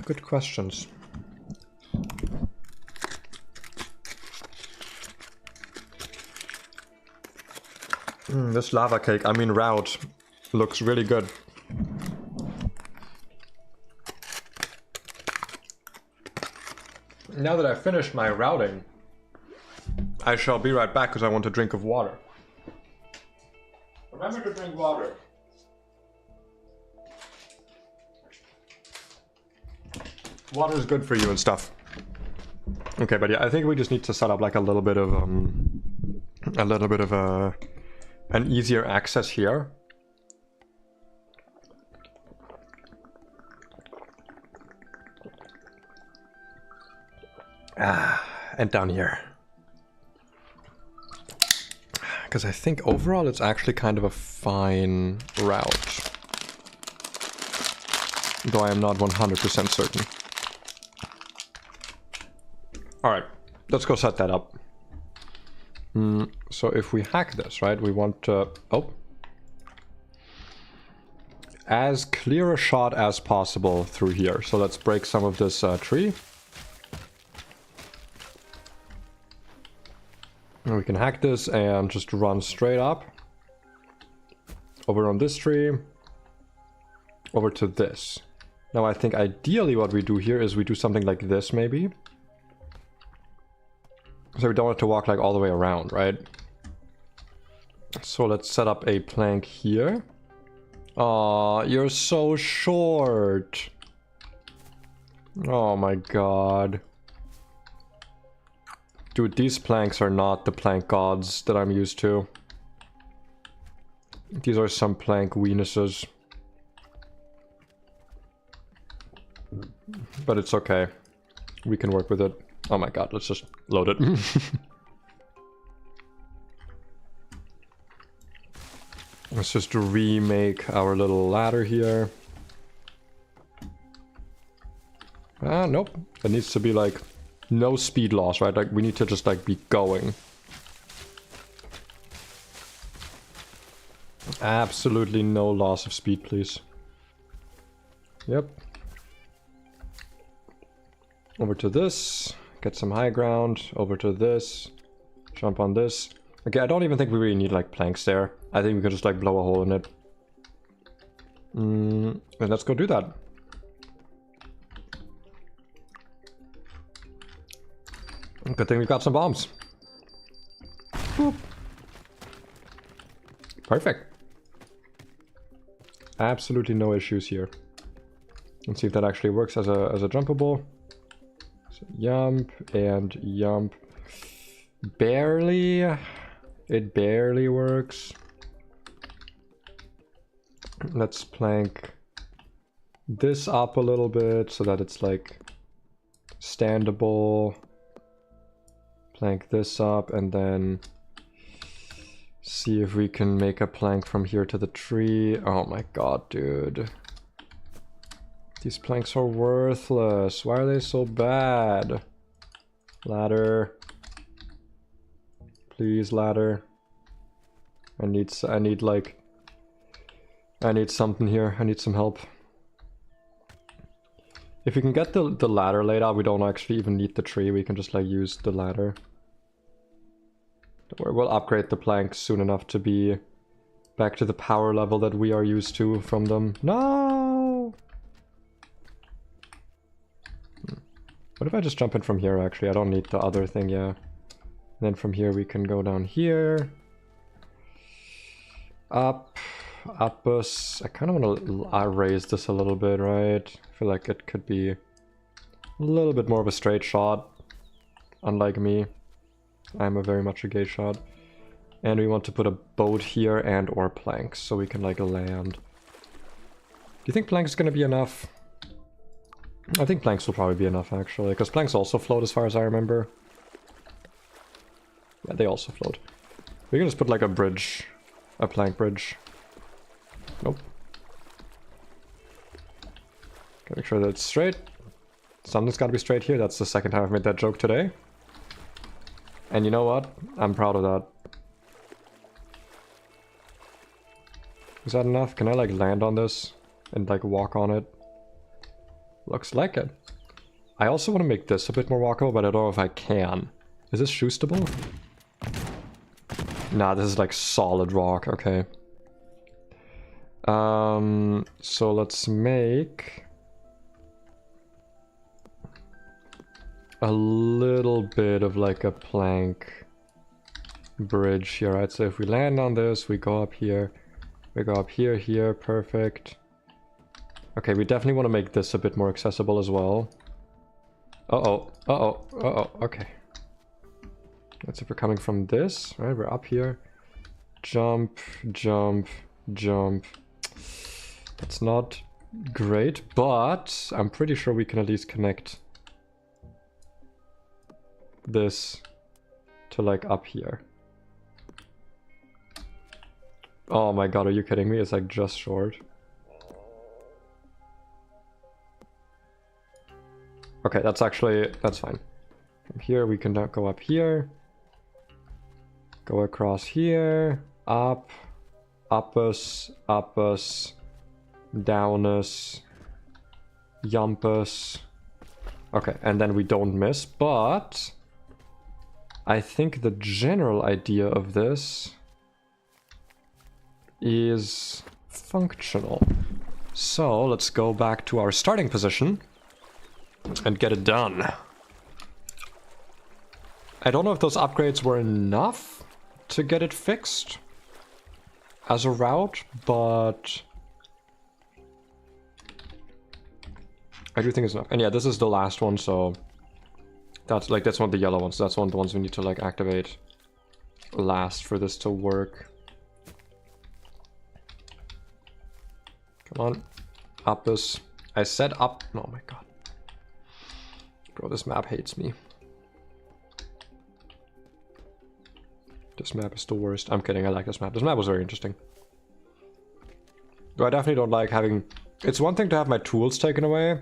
Good questions. This lava cake, I mean route, looks really good. Now that I've finished my routing, I shall be right back because I want a drink of water. Remember to drink water. Water is good for you and stuff. Okay, but yeah, I think we just need to set up like a little bit of an easier access here. And down here. Because I think overall it's actually kind of a fine route. Though I am not 100% certain. Alright, let's go set that up. So if we hack this, right, we want to... Oh. As clear a shot as possible through here. So let's break some of this tree. And we can hack this and just run straight up. Over on this tree. Over to this. Now I think ideally what we do here is we do something like this maybe. So we don't have to walk like all the way around, right? So let's set up a plank here. Aw, you're so short. Oh my god. Dude, these planks are not the plank gods that I'm used to. These are some plank weenuses. But it's okay. We can work with it. Oh my god, let's just load it. Let's just remake our little ladder here. Nope. It needs to be like no speed loss, right? Like we need to just like be going. Absolutely no loss of speed, please. Yep. Over to this. Get some high ground. Over to this. Jump on this. Okay, I don't even think we really need like planks there. I think we can just like blow a hole in it. And let's go do that. Good thing we've got some bombs. Boop. Perfect. Absolutely no issues here. Let's see if that actually works as a jumpable. So jump and jump. barely. It barely works. Let's plank this up a little bit so that it's like standable. Plank this up and then see if we can make a plank from here to the tree. Oh my god, dude. These planks are worthless. Why are they so bad? Ladder. Please, ladder. I need something here. I need some help. If we can get the ladder laid out, we don't actually even need the tree. We can just like use the ladder. Don't worry, we'll upgrade the planks soon enough to be back to the power level that we are used to from them. No! What if I just jump in from here, actually? I don't need the other thing, yeah. And then from here we can go down here. Up. Up us. I kind of want to raise this a little bit, right? I feel like it could be a little bit more of a straight shot. Unlike me. I'm a very much a gay shot. And we want to put a boat here and or planks so we can like land. Do you think planks is going to be enough? I think planks will probably be enough actually, because planks also float as far as I remember. Yeah, they also float. We can just put like a bridge, a plank bridge. Nope. Gotta make sure that it's straight. Something's gotta be straight here. That's the second time I've made that joke today. And you know what? I'm proud of that. Is that enough? Can I like land on this and like walk on it? Looks like it. I also want to make this a bit more walkable, but I don't know if I can. Is this shoostable? Nah, this is like solid rock. Okay. So let's make a little bit of like a plank bridge here, right? So if we land on this, we go up here, here, perfect. Okay, we definitely want to make this a bit more accessible as well. Okay. That's if we're coming from this, right? We're up here. Jump, jump, jump. That's not great, but I'm pretty sure we can at least connect this to like up here. Oh my god, are you kidding me? It's like just short. Okay, that's fine. From here we can now go up here. Go across here. Up. Up us. Down us. Jump us. Okay, and then we don't miss, but I think the general idea of this is functional. So let's go back to our starting position and get it done. I don't know if those upgrades were enough to get it fixed as a route, but I do think it's enough. And yeah, this is the last one, so that's one of the yellow ones. That's one of the ones we need to like activate last for this to work. Come on. Up this. I said up. Oh my god. Bro, this map hates me. This map is the worst. I'm kidding, I like this map. This map was very interesting. Though I definitely don't like having... It's one thing to have my tools taken away,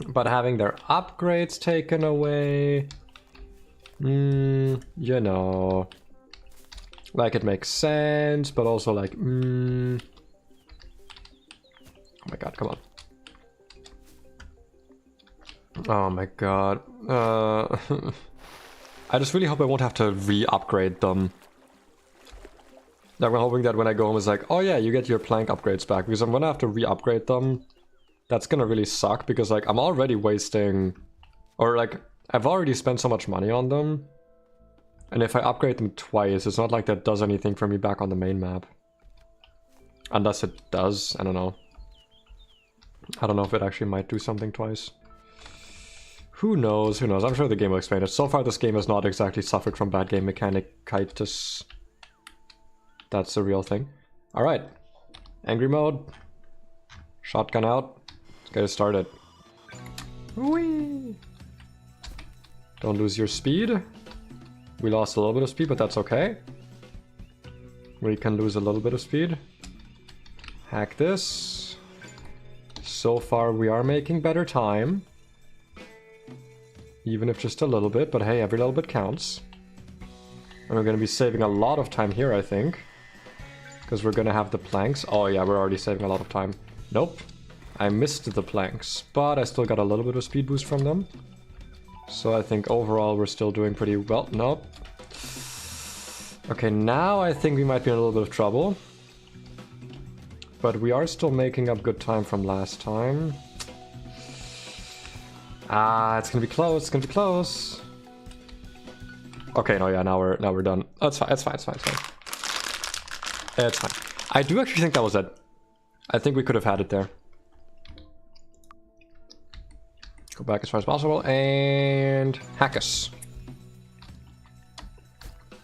but having their upgrades taken away... you know... Like, it makes sense, but also like... Oh my god, come on. Oh my god. I just really hope I won't have to re-upgrade them. Like, I'm hoping that when I go home it's like, oh yeah, you get your plank upgrades back, because I'm gonna have to re-upgrade them. That's gonna really suck, because like, I'm already wasting... Or like, I've already spent so much money on them. And if I upgrade them twice, it's not like that does anything for me back on the main map. Unless it does, I don't know. I don't know if it actually might do something twice. Who knows? Who knows? I'm sure the game will explain it. So far, this game has not exactly suffered from bad game mechanic-itis. That's a real thing. Alright. Angry mode. Shotgun out. Let's get it started. Whee! Don't lose your speed. We lost a little bit of speed, but that's okay. We can lose a little bit of speed. Hack this. So far, we are making better time. Even if just a little bit, but hey, every little bit counts. And we're going to be saving a lot of time here, I think. Because we're going to have the planks. Oh yeah, we're already saving a lot of time. Nope. I missed the planks, but I still got a little bit of speed boost from them. So I think overall we're still doing pretty well. Nope. Okay, now I think we might be in a little bit of trouble. But we are still making up good time from last time. Ah, it's gonna be close, it's gonna be close. Okay, no, yeah, now we're done. Oh, it's fine, it's fine, it's fine, it's fine. It's fine. I do actually think that was it. I think we could have had it there. Go back as far as possible and hack us.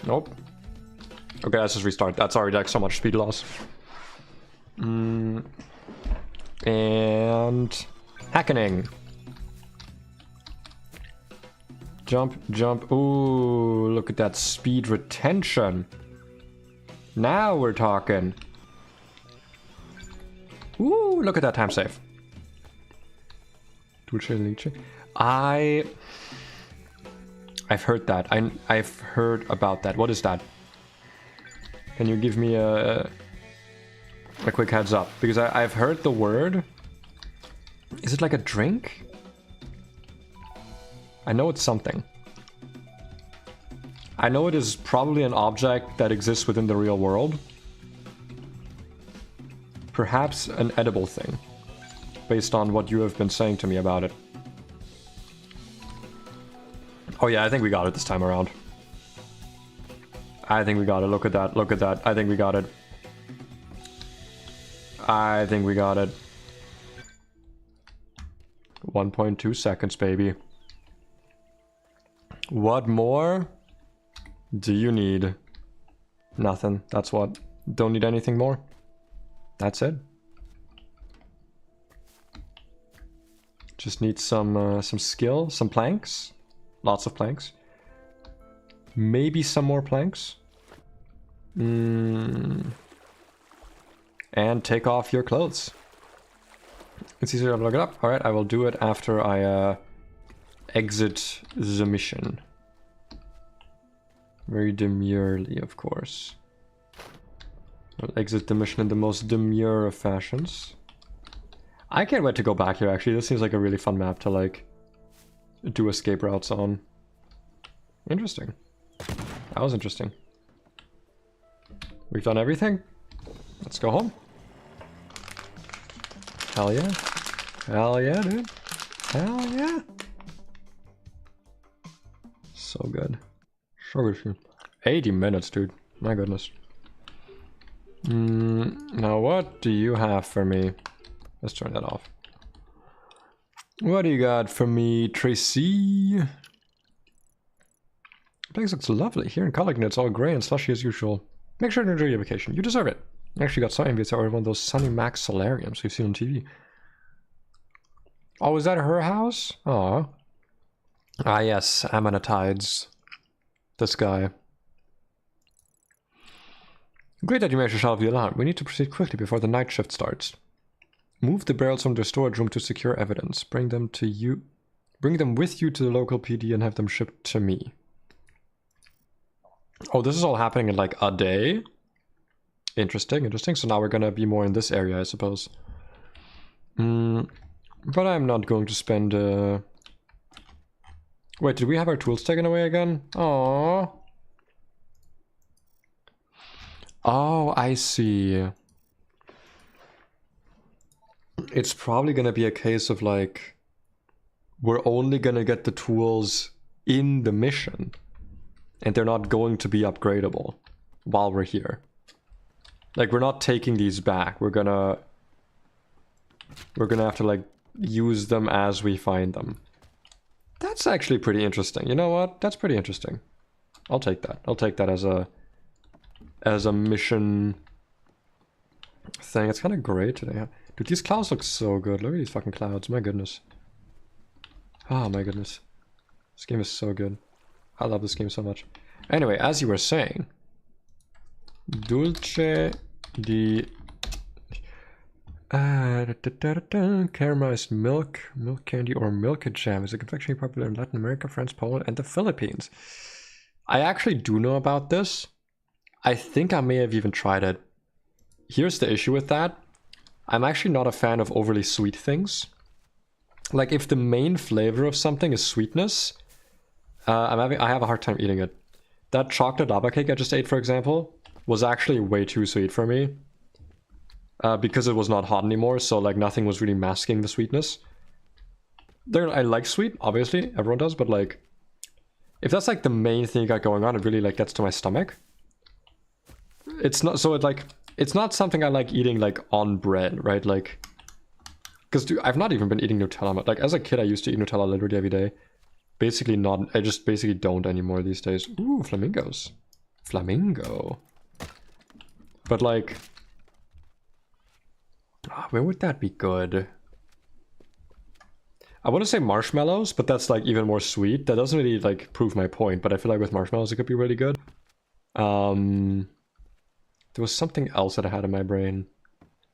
Nope. Okay, let's just restart. That's already like so much speed loss. And hackening. Jump, jump. Ooh, look at that speed retention. Now we're talking. Ooh, look at that time save. I've heard that. I've heard about that. What is that? Can you give me a quick heads up? Because I've heard the word. Is it like a drink? I know it's something. I know it is probably an object that exists within the real world. Perhaps an edible thing. Based on what you have been saying to me about it. Oh yeah, I think we got it this time around. I think we got it. Look at that. Look at that. I think we got it. I think we got it. 1.2 seconds, baby. What more do you need? Nothing. That's what. Don't need anything more. That's it. Just need some skill, some planks. Lots of planks. Maybe some more planks. And take off your clothes. It's easier to look it up. Alright, I will do it after I exit the mission. Very demurely, of course. I'll exit the mission in the most demure of fashions. I can't wait to go back here, actually. This seems like a really fun map to, like, do escape routes on. Interesting. That was interesting. We've done everything. Let's go home. Hell yeah. Hell yeah, dude. Hell yeah. So good. So good. 80 minutes, dude. My goodness. Now what do you have for me? Let's turn that off. What do you got for me, Tracy? The place looks lovely. Here in Culligan, it's all grey and slushy as usual. Make sure to enjoy your vacation. You deserve it. I actually got so envious over one of those Sunny Max solariums we've seen on TV. Oh, is that her house? Aw. Ah, yes. Ammonites. This guy. Great that you managed to solve the alarm. We need to proceed quickly before the night shift starts. Move the barrels from their storage room to secure evidence. Bring them to you. Bring them with you to the local PD and have them shipped to me. Oh, this is all happening in like a day? Interesting, interesting. So now we're gonna be more in this area, I suppose. But I'm not going to spend... Wait, did we have our tools taken away again? Aww. Oh, I see. It's probably gonna be a case of like... We're only gonna get the tools in the mission. And they're not going to be upgradable while we're here. Like, we're not taking these back. We're gonna have to, like, use them as we find them. That's actually pretty interesting. You know what? That's pretty interesting. I'll take that. I'll take that as a mission thing. It's kind of great today. Dude, these clouds look so good. Look at these fucking clouds. My goodness. Oh my goodness. This game is so good. I love this game so much. Anyway, as you were saying, Dulce di caramelized milk candy, or milk jam is a confectionery popular in Latin America, France, Poland, and the Philippines. I actually do know about this. I think I may have even tried it. Here's the issue with that. I'm actually not a fan of overly sweet things. Like, if the main flavor of something is sweetness, I have a hard time eating it. That chocolate lava cake I just ate, for example, was actually way too sweet for me. Because it was not hot anymore, so like nothing was really masking the sweetness. I like sweet, obviously, everyone does, but like, if that's like the main thing you got going on, it really like gets to my stomach. It's not, so it's not something I like eating like on bread, right? Like, because I've not even been eating Nutella. Like, as a kid, I used to eat Nutella literally every day. Basically not, I just basically don't anymore these days. Ooh, flamingos. Flamingo. But like, where would that be good? I want to say marshmallows, but that's like even more sweet. That doesn't really like prove my point, but I feel like with marshmallows it could be really good. There was something else that I had in my brain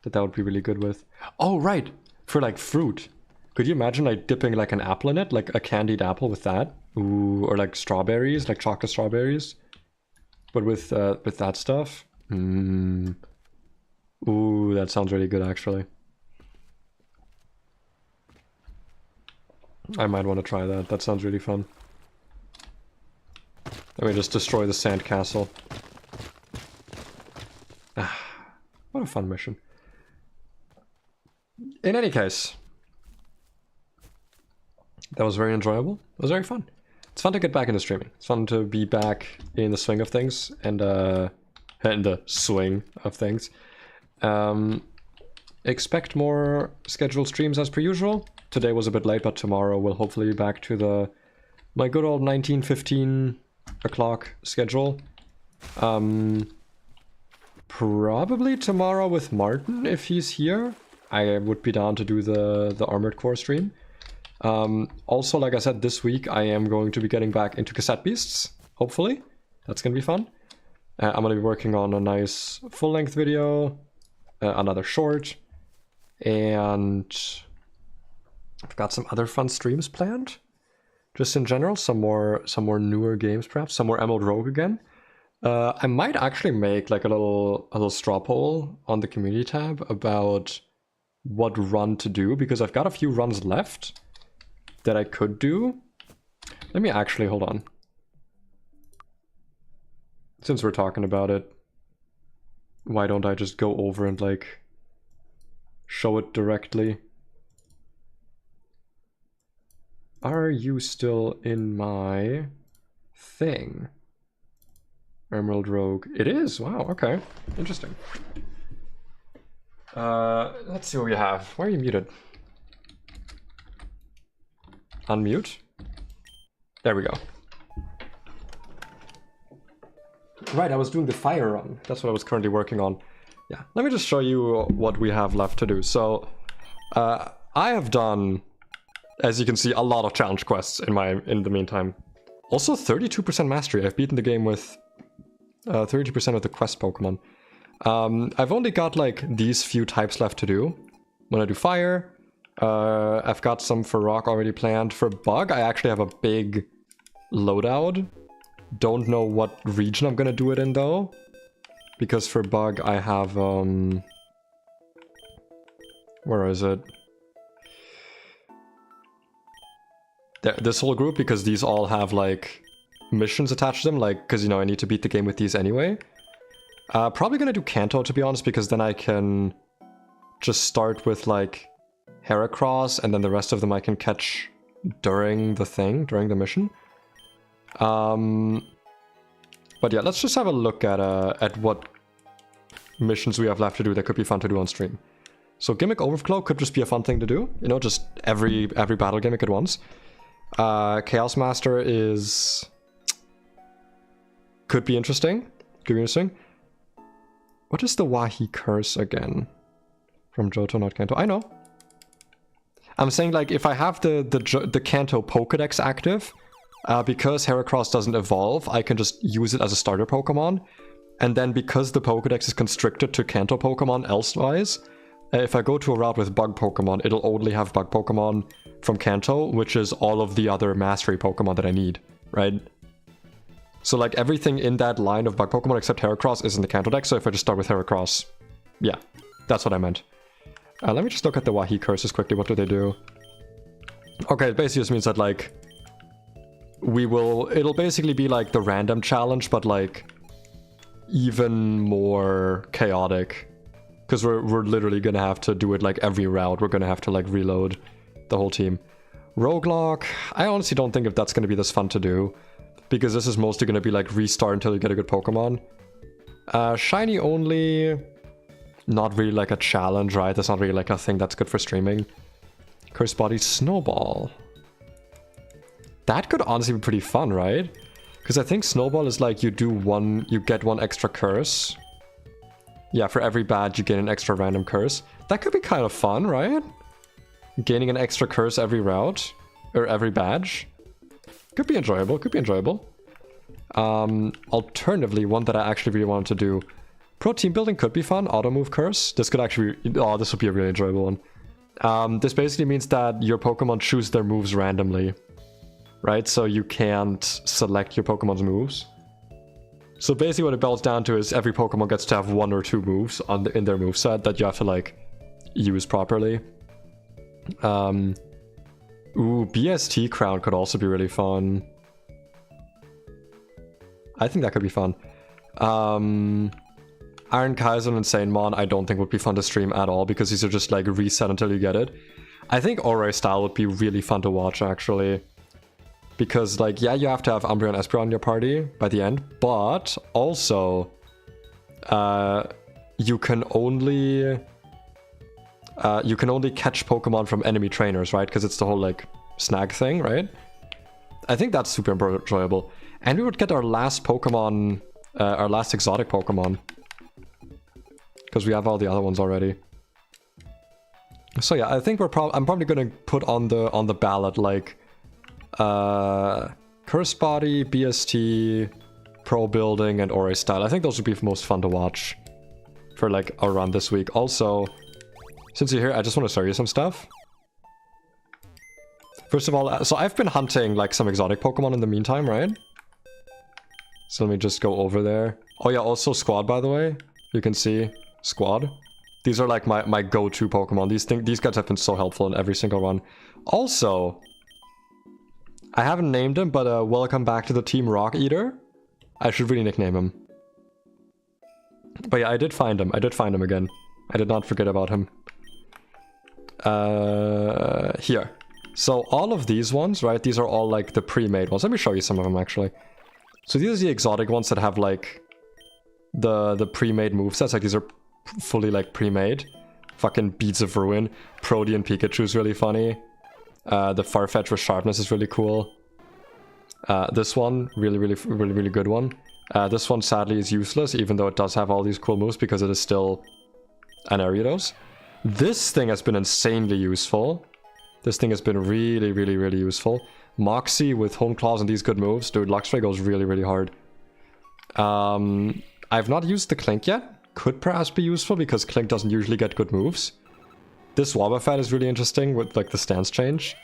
that would be really good with. Oh, right! For like fruit. Could you imagine like dipping like an apple in it? Like a candied apple with that? Ooh, or like strawberries, like chocolate strawberries. But with that stuff? Ooh, that sounds really good actually. I might want to try that. That sounds really fun. Let me just destroy the sand castle. What a fun mission. In any case, that was very enjoyable. It was very fun. It's fun to get back into streaming. It's fun to be back in the swing of things and in the swing of things. Expect more scheduled streams as per usual. Today was a bit late, but tomorrow we'll hopefully be back to my good old 19:15 o'clock schedule. Probably tomorrow with Martin if he's here. I would be down to do the Armored Core stream. Also, like I said, this week I am going to be getting back into Cassette Beasts, hopefully. That's gonna be fun. I'm gonna be working on a nice full-length video, another short, and I've got some other fun streams planned. Just in general, some more newer games perhaps, some more Emerald Rogue again. I might actually make like a little straw poll on the community tab about what run to do, because I've got a few runs left that I could do. Let me actually, hold on. Since we're talking about it, why don't I just go over and like show it directly? Are you still in my thing? Emerald Rogue. It is! Wow, okay. Interesting. Let's see what we have. Why are you muted? Unmute. There we go. Right, I was doing the fire run. That's what I was currently working on. Yeah, let me just show you what we have left to do. So, I have done, as you can see, a lot of challenge quests in the meantime. Also 32% mastery. I've beaten the game with 32% of the quest Pokemon. I've only got like these few types left to do. When I do fire, I've got some for rock already planned. For bug, I actually have a big loadout. Don't know what region I'm gonna do it in though. Because for bug, I have, where is it? This whole group, because these all have like missions attached to them, like, because, you know, I need to beat the game with these anyway. Probably gonna do Kanto, to be honest, because then I can just start with like Heracross, and then the rest of them I can catch during the mission. But yeah, let's just have a look at what missions we have left to do that could be fun to do on stream. So Gimmick Overflow could just be a fun thing to do, you know, just every battle gimmick at once. Chaos Master is... Could be interesting. Could be interesting. What is the Wahi curse again? From Johto, not Kanto. I know. I'm saying, like, if I have the Kanto Pokedex active, because Heracross doesn't evolve, I can just use it as a starter Pokemon. And then because the Pokedex is constricted to Kanto Pokemon elsewise, if I go to a route with Bug Pokemon, it'll only have Bug Pokemon from Kanto, which is all of the other Mastery Pokemon that I need, right? So like everything in that line of Bug Pokemon except Heracross is in the Kanto deck, so if I just start with Heracross, yeah, that's what I meant. Let me just look at the Wahi curses quickly, what do they do? Okay, it basically just means that like, it'll basically be like the random challenge, but like, even more chaotic. Because we're literally gonna have to do it like every route, we're gonna have to like reload the whole team. Roguelock, I honestly don't think if that's gonna be this fun to do. Because this is mostly gonna be like restart until you get a good Pokemon. Shiny only, not really like a challenge, right? That's not really like a thing that's good for streaming. Curse Body Snowball. That could honestly be pretty fun, right? Because I think Snowball is like you get one extra curse. Yeah, for every badge you gain an extra random curse. That could be kind of fun, right? Gaining an extra curse every route, or every badge. Could be enjoyable, could be enjoyable. Alternatively, one that I actually really wanted to do. Pro Team Building could be fun, Auto Move Curse. This could actually be, oh, this would be a really enjoyable one. This basically means that your Pokemon choose their moves randomly. Right, so you can't select your Pokemon's moves. So basically what it boils down to is every Pokemon gets to have 1 or 2 moves in their moveset that you have to like use properly. Ooh, BST Crown could also be really fun. I think that could be fun. Iron Kaiser and Insane I don't think would be fun to stream at all because these are just like reset until you get it. I think Ore style would be really fun to watch actually. Because, like, yeah, you have to have Umbreon and Espeon in your party by the end, but also, you can only catch Pokemon from enemy trainers, right? Because it's the whole, like, snag thing, right? I think that's super enjoyable. And we would get our last Pokemon, our last exotic Pokemon. Because we have all the other ones already. So yeah, I think I'm probably gonna put on the ballot, like, Curse Body, BST, Pro Building, and Ore Style. I think those would be most fun to watch for like a run this week. Also, since you're here, I just want to show you some stuff. First of all, so I've been hunting like some exotic Pokemon in the meantime, right? So let me just go over there. Oh yeah, also Squad, by the way. You can see Squad. These are like my go-to Pokemon. These guys have been so helpful in every single run. Also, I haven't named him, but welcome back to the team, Rock Eater. I should really nickname him. But yeah, I did find him. I did find him again. I did not forget about him. Here. So all of these ones, right? These are all like the pre-made ones. Let me show you some of them actually. So these are the exotic ones that have like the pre-made movesets. Like these are fully like pre-made. Fucking Beads of Ruin. Protean Pikachu is really funny. The Farfetch with Sharpness is really cool. This one, really good one. This one sadly is useless, even though it does have all these cool moves because it is still an Ariados. This thing has been insanely useful. This thing has been really useful. Moxie with Home Claws and these good moves. Dude, Luxray goes really hard. I've not used the Clink yet. Could perhaps be useful because Clink doesn't usually get good moves. This Wobbuffet is really interesting with like the stance change.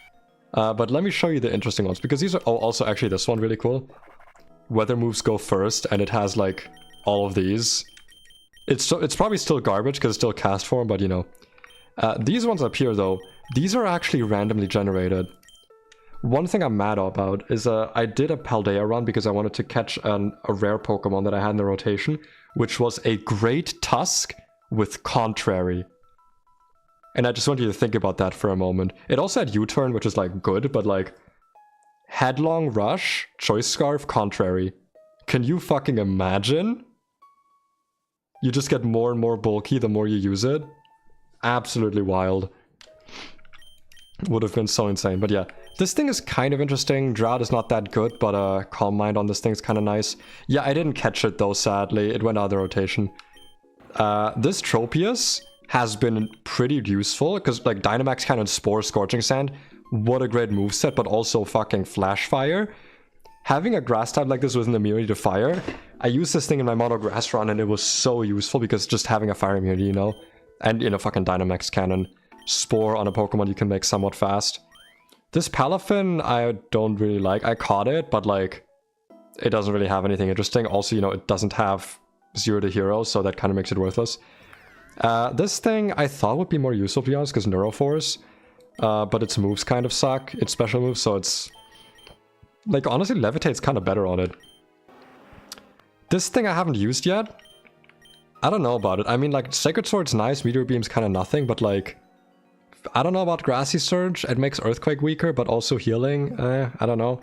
But let me show you the interesting ones because these are... Oh, also actually this one really cool. Weather moves go first and it has like all of these. It's probably still garbage because it's still cast form, but you know. These ones up here though, these are actually randomly generated. One thing I'm mad about is I did a Paldea run because I wanted to catch a rare Pokemon that I had in the rotation, which was a Great Tusk with Contrary. And I just want you to think about that for a moment. It also had U-Turn, which is like good, but like Headlong Rush, Choice Scarf, Contrary. Can you fucking imagine? You just get more and more bulky the more you use it. Absolutely wild. Would have been so insane. But yeah, This thing is kind of interesting. Drought is not that good, but Calm Mind on this thing is kind of nice. Yeah, I didn't catch it though, sadly. It went out of the rotation. This Tropius has been pretty useful, because like Dynamax Cannon, Spore, Scorching Sand, what a great moveset, but also fucking Flash Fire. Having a grass type like this with an immunity to fire, I used this thing in my mono grass run and it was so useful because just having a fire immunity, you know? And, you know, fucking Dynamax Cannon. Spore on a Pokemon you can make somewhat fast. This Palafin I don't really like. I caught it, but like, it doesn't really have anything interesting. Also, you know, it doesn't have Zero to Hero, so that kind of makes it worthless. This thing I thought would be more useful, to be honest, because Neuroforce. But its moves kind of suck. Its special moves, so it's... Like, honestly, Levitate's kind of better on it. This thing I haven't used yet. I don't know about it. I mean, like, Sacred Sword's nice, Meteor Beam's kind of nothing, but like... I don't know about Grassy Surge. It makes Earthquake weaker, but also healing. I don't know.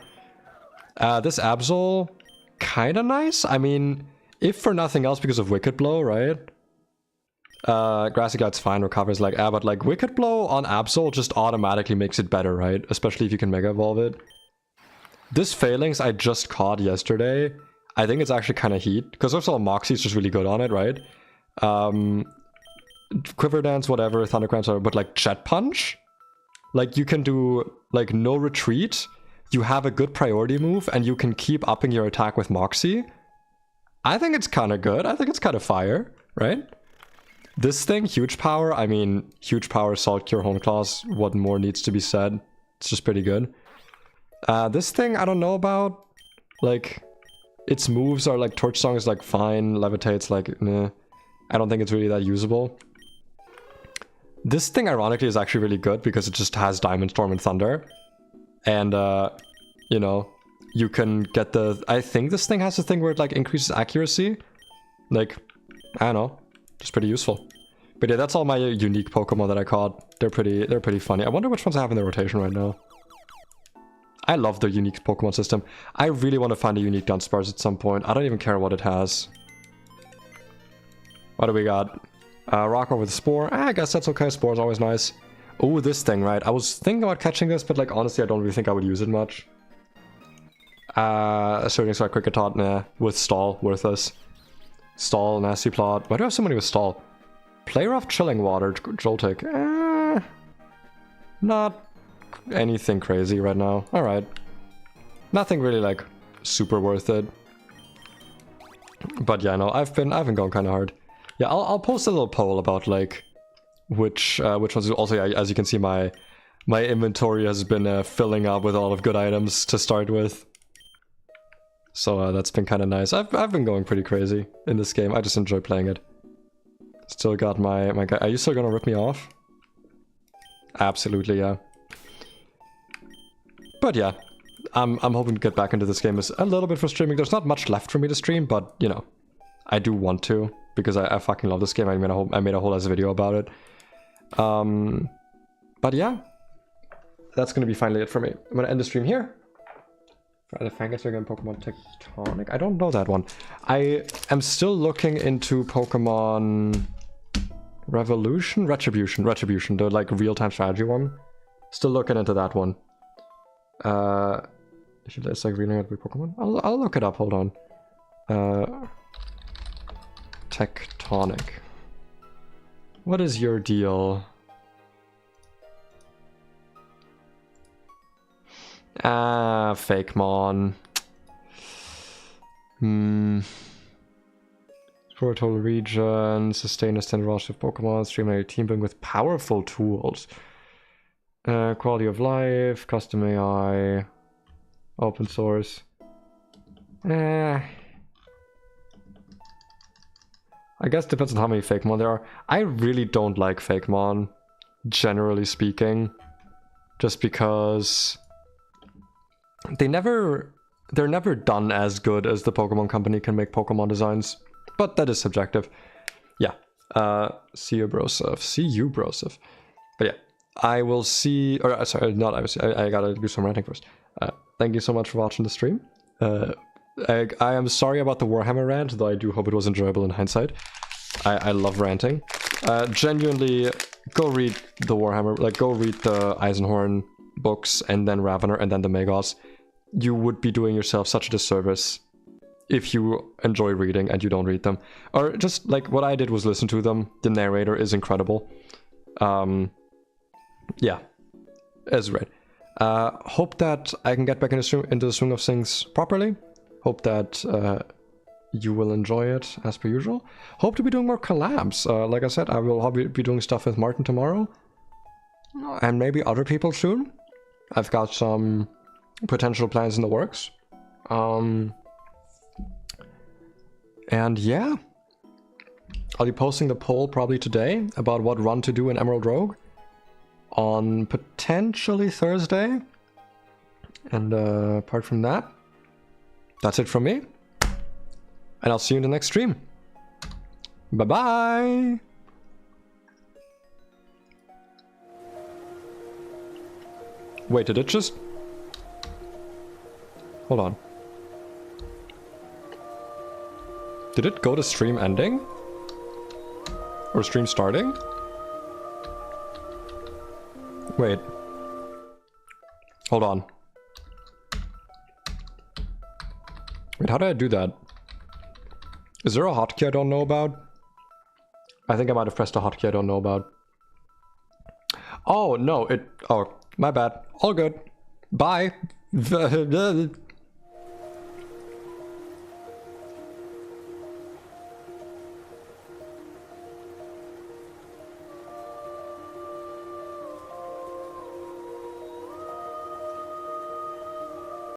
This Absol, kind of nice. I mean, if for nothing else because of Wicked Blow, right? Grassy Guide's fine, recovers like but like Wicked Blow on Absol just automatically makes it better, right? Especially if you can Mega Evolve it. This Phalanx I just caught yesterday. I think it's actually kind of heat, because first of all, Moxie's just really good on it, right? Quiver Dance, whatever, Thundercramps, whatever, but like Jet Punch? Like you can do like no retreat, you have a good priority move, and you can keep upping your attack with Moxie. I think it's kind of good. I think it's kind of fire, right? This thing, Huge Power, I mean, Huge Power, Salt Cure, Hone Claws, what more needs to be said? It's just pretty good. This thing, I don't know about. Like, its moves are like, Torch Song is like fine, Levitate's like, meh. I don't think it's really that usable. This thing, ironically, is actually really good because it just has Diamond Storm and Thunder. And, you know, you can get the... I think this thing has a thing where it like increases accuracy. Like, I don't know. Just pretty useful. But yeah, that's all my unique Pokemon that I caught. They're pretty funny. I wonder which ones I have in the rotation right now. I love the unique Pokemon system. I really want to find a unique Dunsparce at some point. I don't even care what it has. What do we got? Rocker with Spore. I guess that's okay. Spore's always nice. Oh, this thing, right? I was thinking about catching this, but like honestly, I don't really think I would use it much. Asserting Strike, Kricketot, nah. With Stall, worthless. Stall, Nasty Plot. Why do I have so many with Stall? Play Rough, Chilling Water, Joltik. Not anything crazy right now. Alright. Nothing really like super worth it. But yeah, no, I've been going kind of hard. Yeah, I'll post a little poll about like which ones. Also, yeah, as you can see, my inventory has been filling up with a lot of good items to start with. So that's been kind of nice. I've been going pretty crazy in this game. I just enjoy playing it. Still got my guy. Are you still gonna rip me off? Absolutely, yeah. But yeah, I'm hoping to get back into this game. It's a little bit for streaming. There's not much left for me to stream, but you know, I do want to because I fucking love this game. I made a whole ass video about it. But yeah, that's gonna be finally it for me. I'm gonna end the stream here. For the Fangirls again, Pokemon Tectonic. I don't know that one. I am still looking into Pokemon Retribution, the like real-time strategy one. Still looking into that one. Should I like reading every Pokemon? I'll look it up. Hold on. Tectonic. What is your deal? Fakemon. For a total region, sustain a standard roster of Pokemon, streamline your team building with powerful tools. Quality of life, custom AI, open source. I guess depends on how many Fakemon there are. I really don't like Fakemon, generally speaking, just because they're never done as good as the Pokemon Company can make Pokemon designs, but that is subjective. Yeah, see you, Broseph. But yeah, I will see, or sorry, not I will see, I gotta do some ranting first. Thank you so much for watching the stream. I am sorry about the Warhammer rant, though I do hope it was enjoyable in hindsight. I love ranting. Genuinely, go read the Warhammer, like go read the Eisenhorn books and then Ravener and then the Magos, you would be doing yourself such a disservice if you enjoy reading and you don't read them. Or just like what I did was listen to them. The narrator is incredible. Yeah, as read. Hope that I can get back into the swing of things properly. Hope that you will enjoy it as per usual. Hope to be doing more collabs. Like I said, I will be doing stuff with Martin tomorrow. And maybe other people soon. I've got some potential plans in the works. And yeah, I'll be posting the poll probably today about what run to do in Emerald Rogue on potentially Thursday. And apart from that, that's it from me. And I'll see you in the next stream. Bye-bye! Wait, did it just... Hold on. Did it go to stream ending? Or stream starting? Wait. Hold on. Wait, how did I do that? Is there a hotkey I don't know about? I think I might have pressed a hotkey I don't know about. Oh, no, oh, my bad. All good. Bye.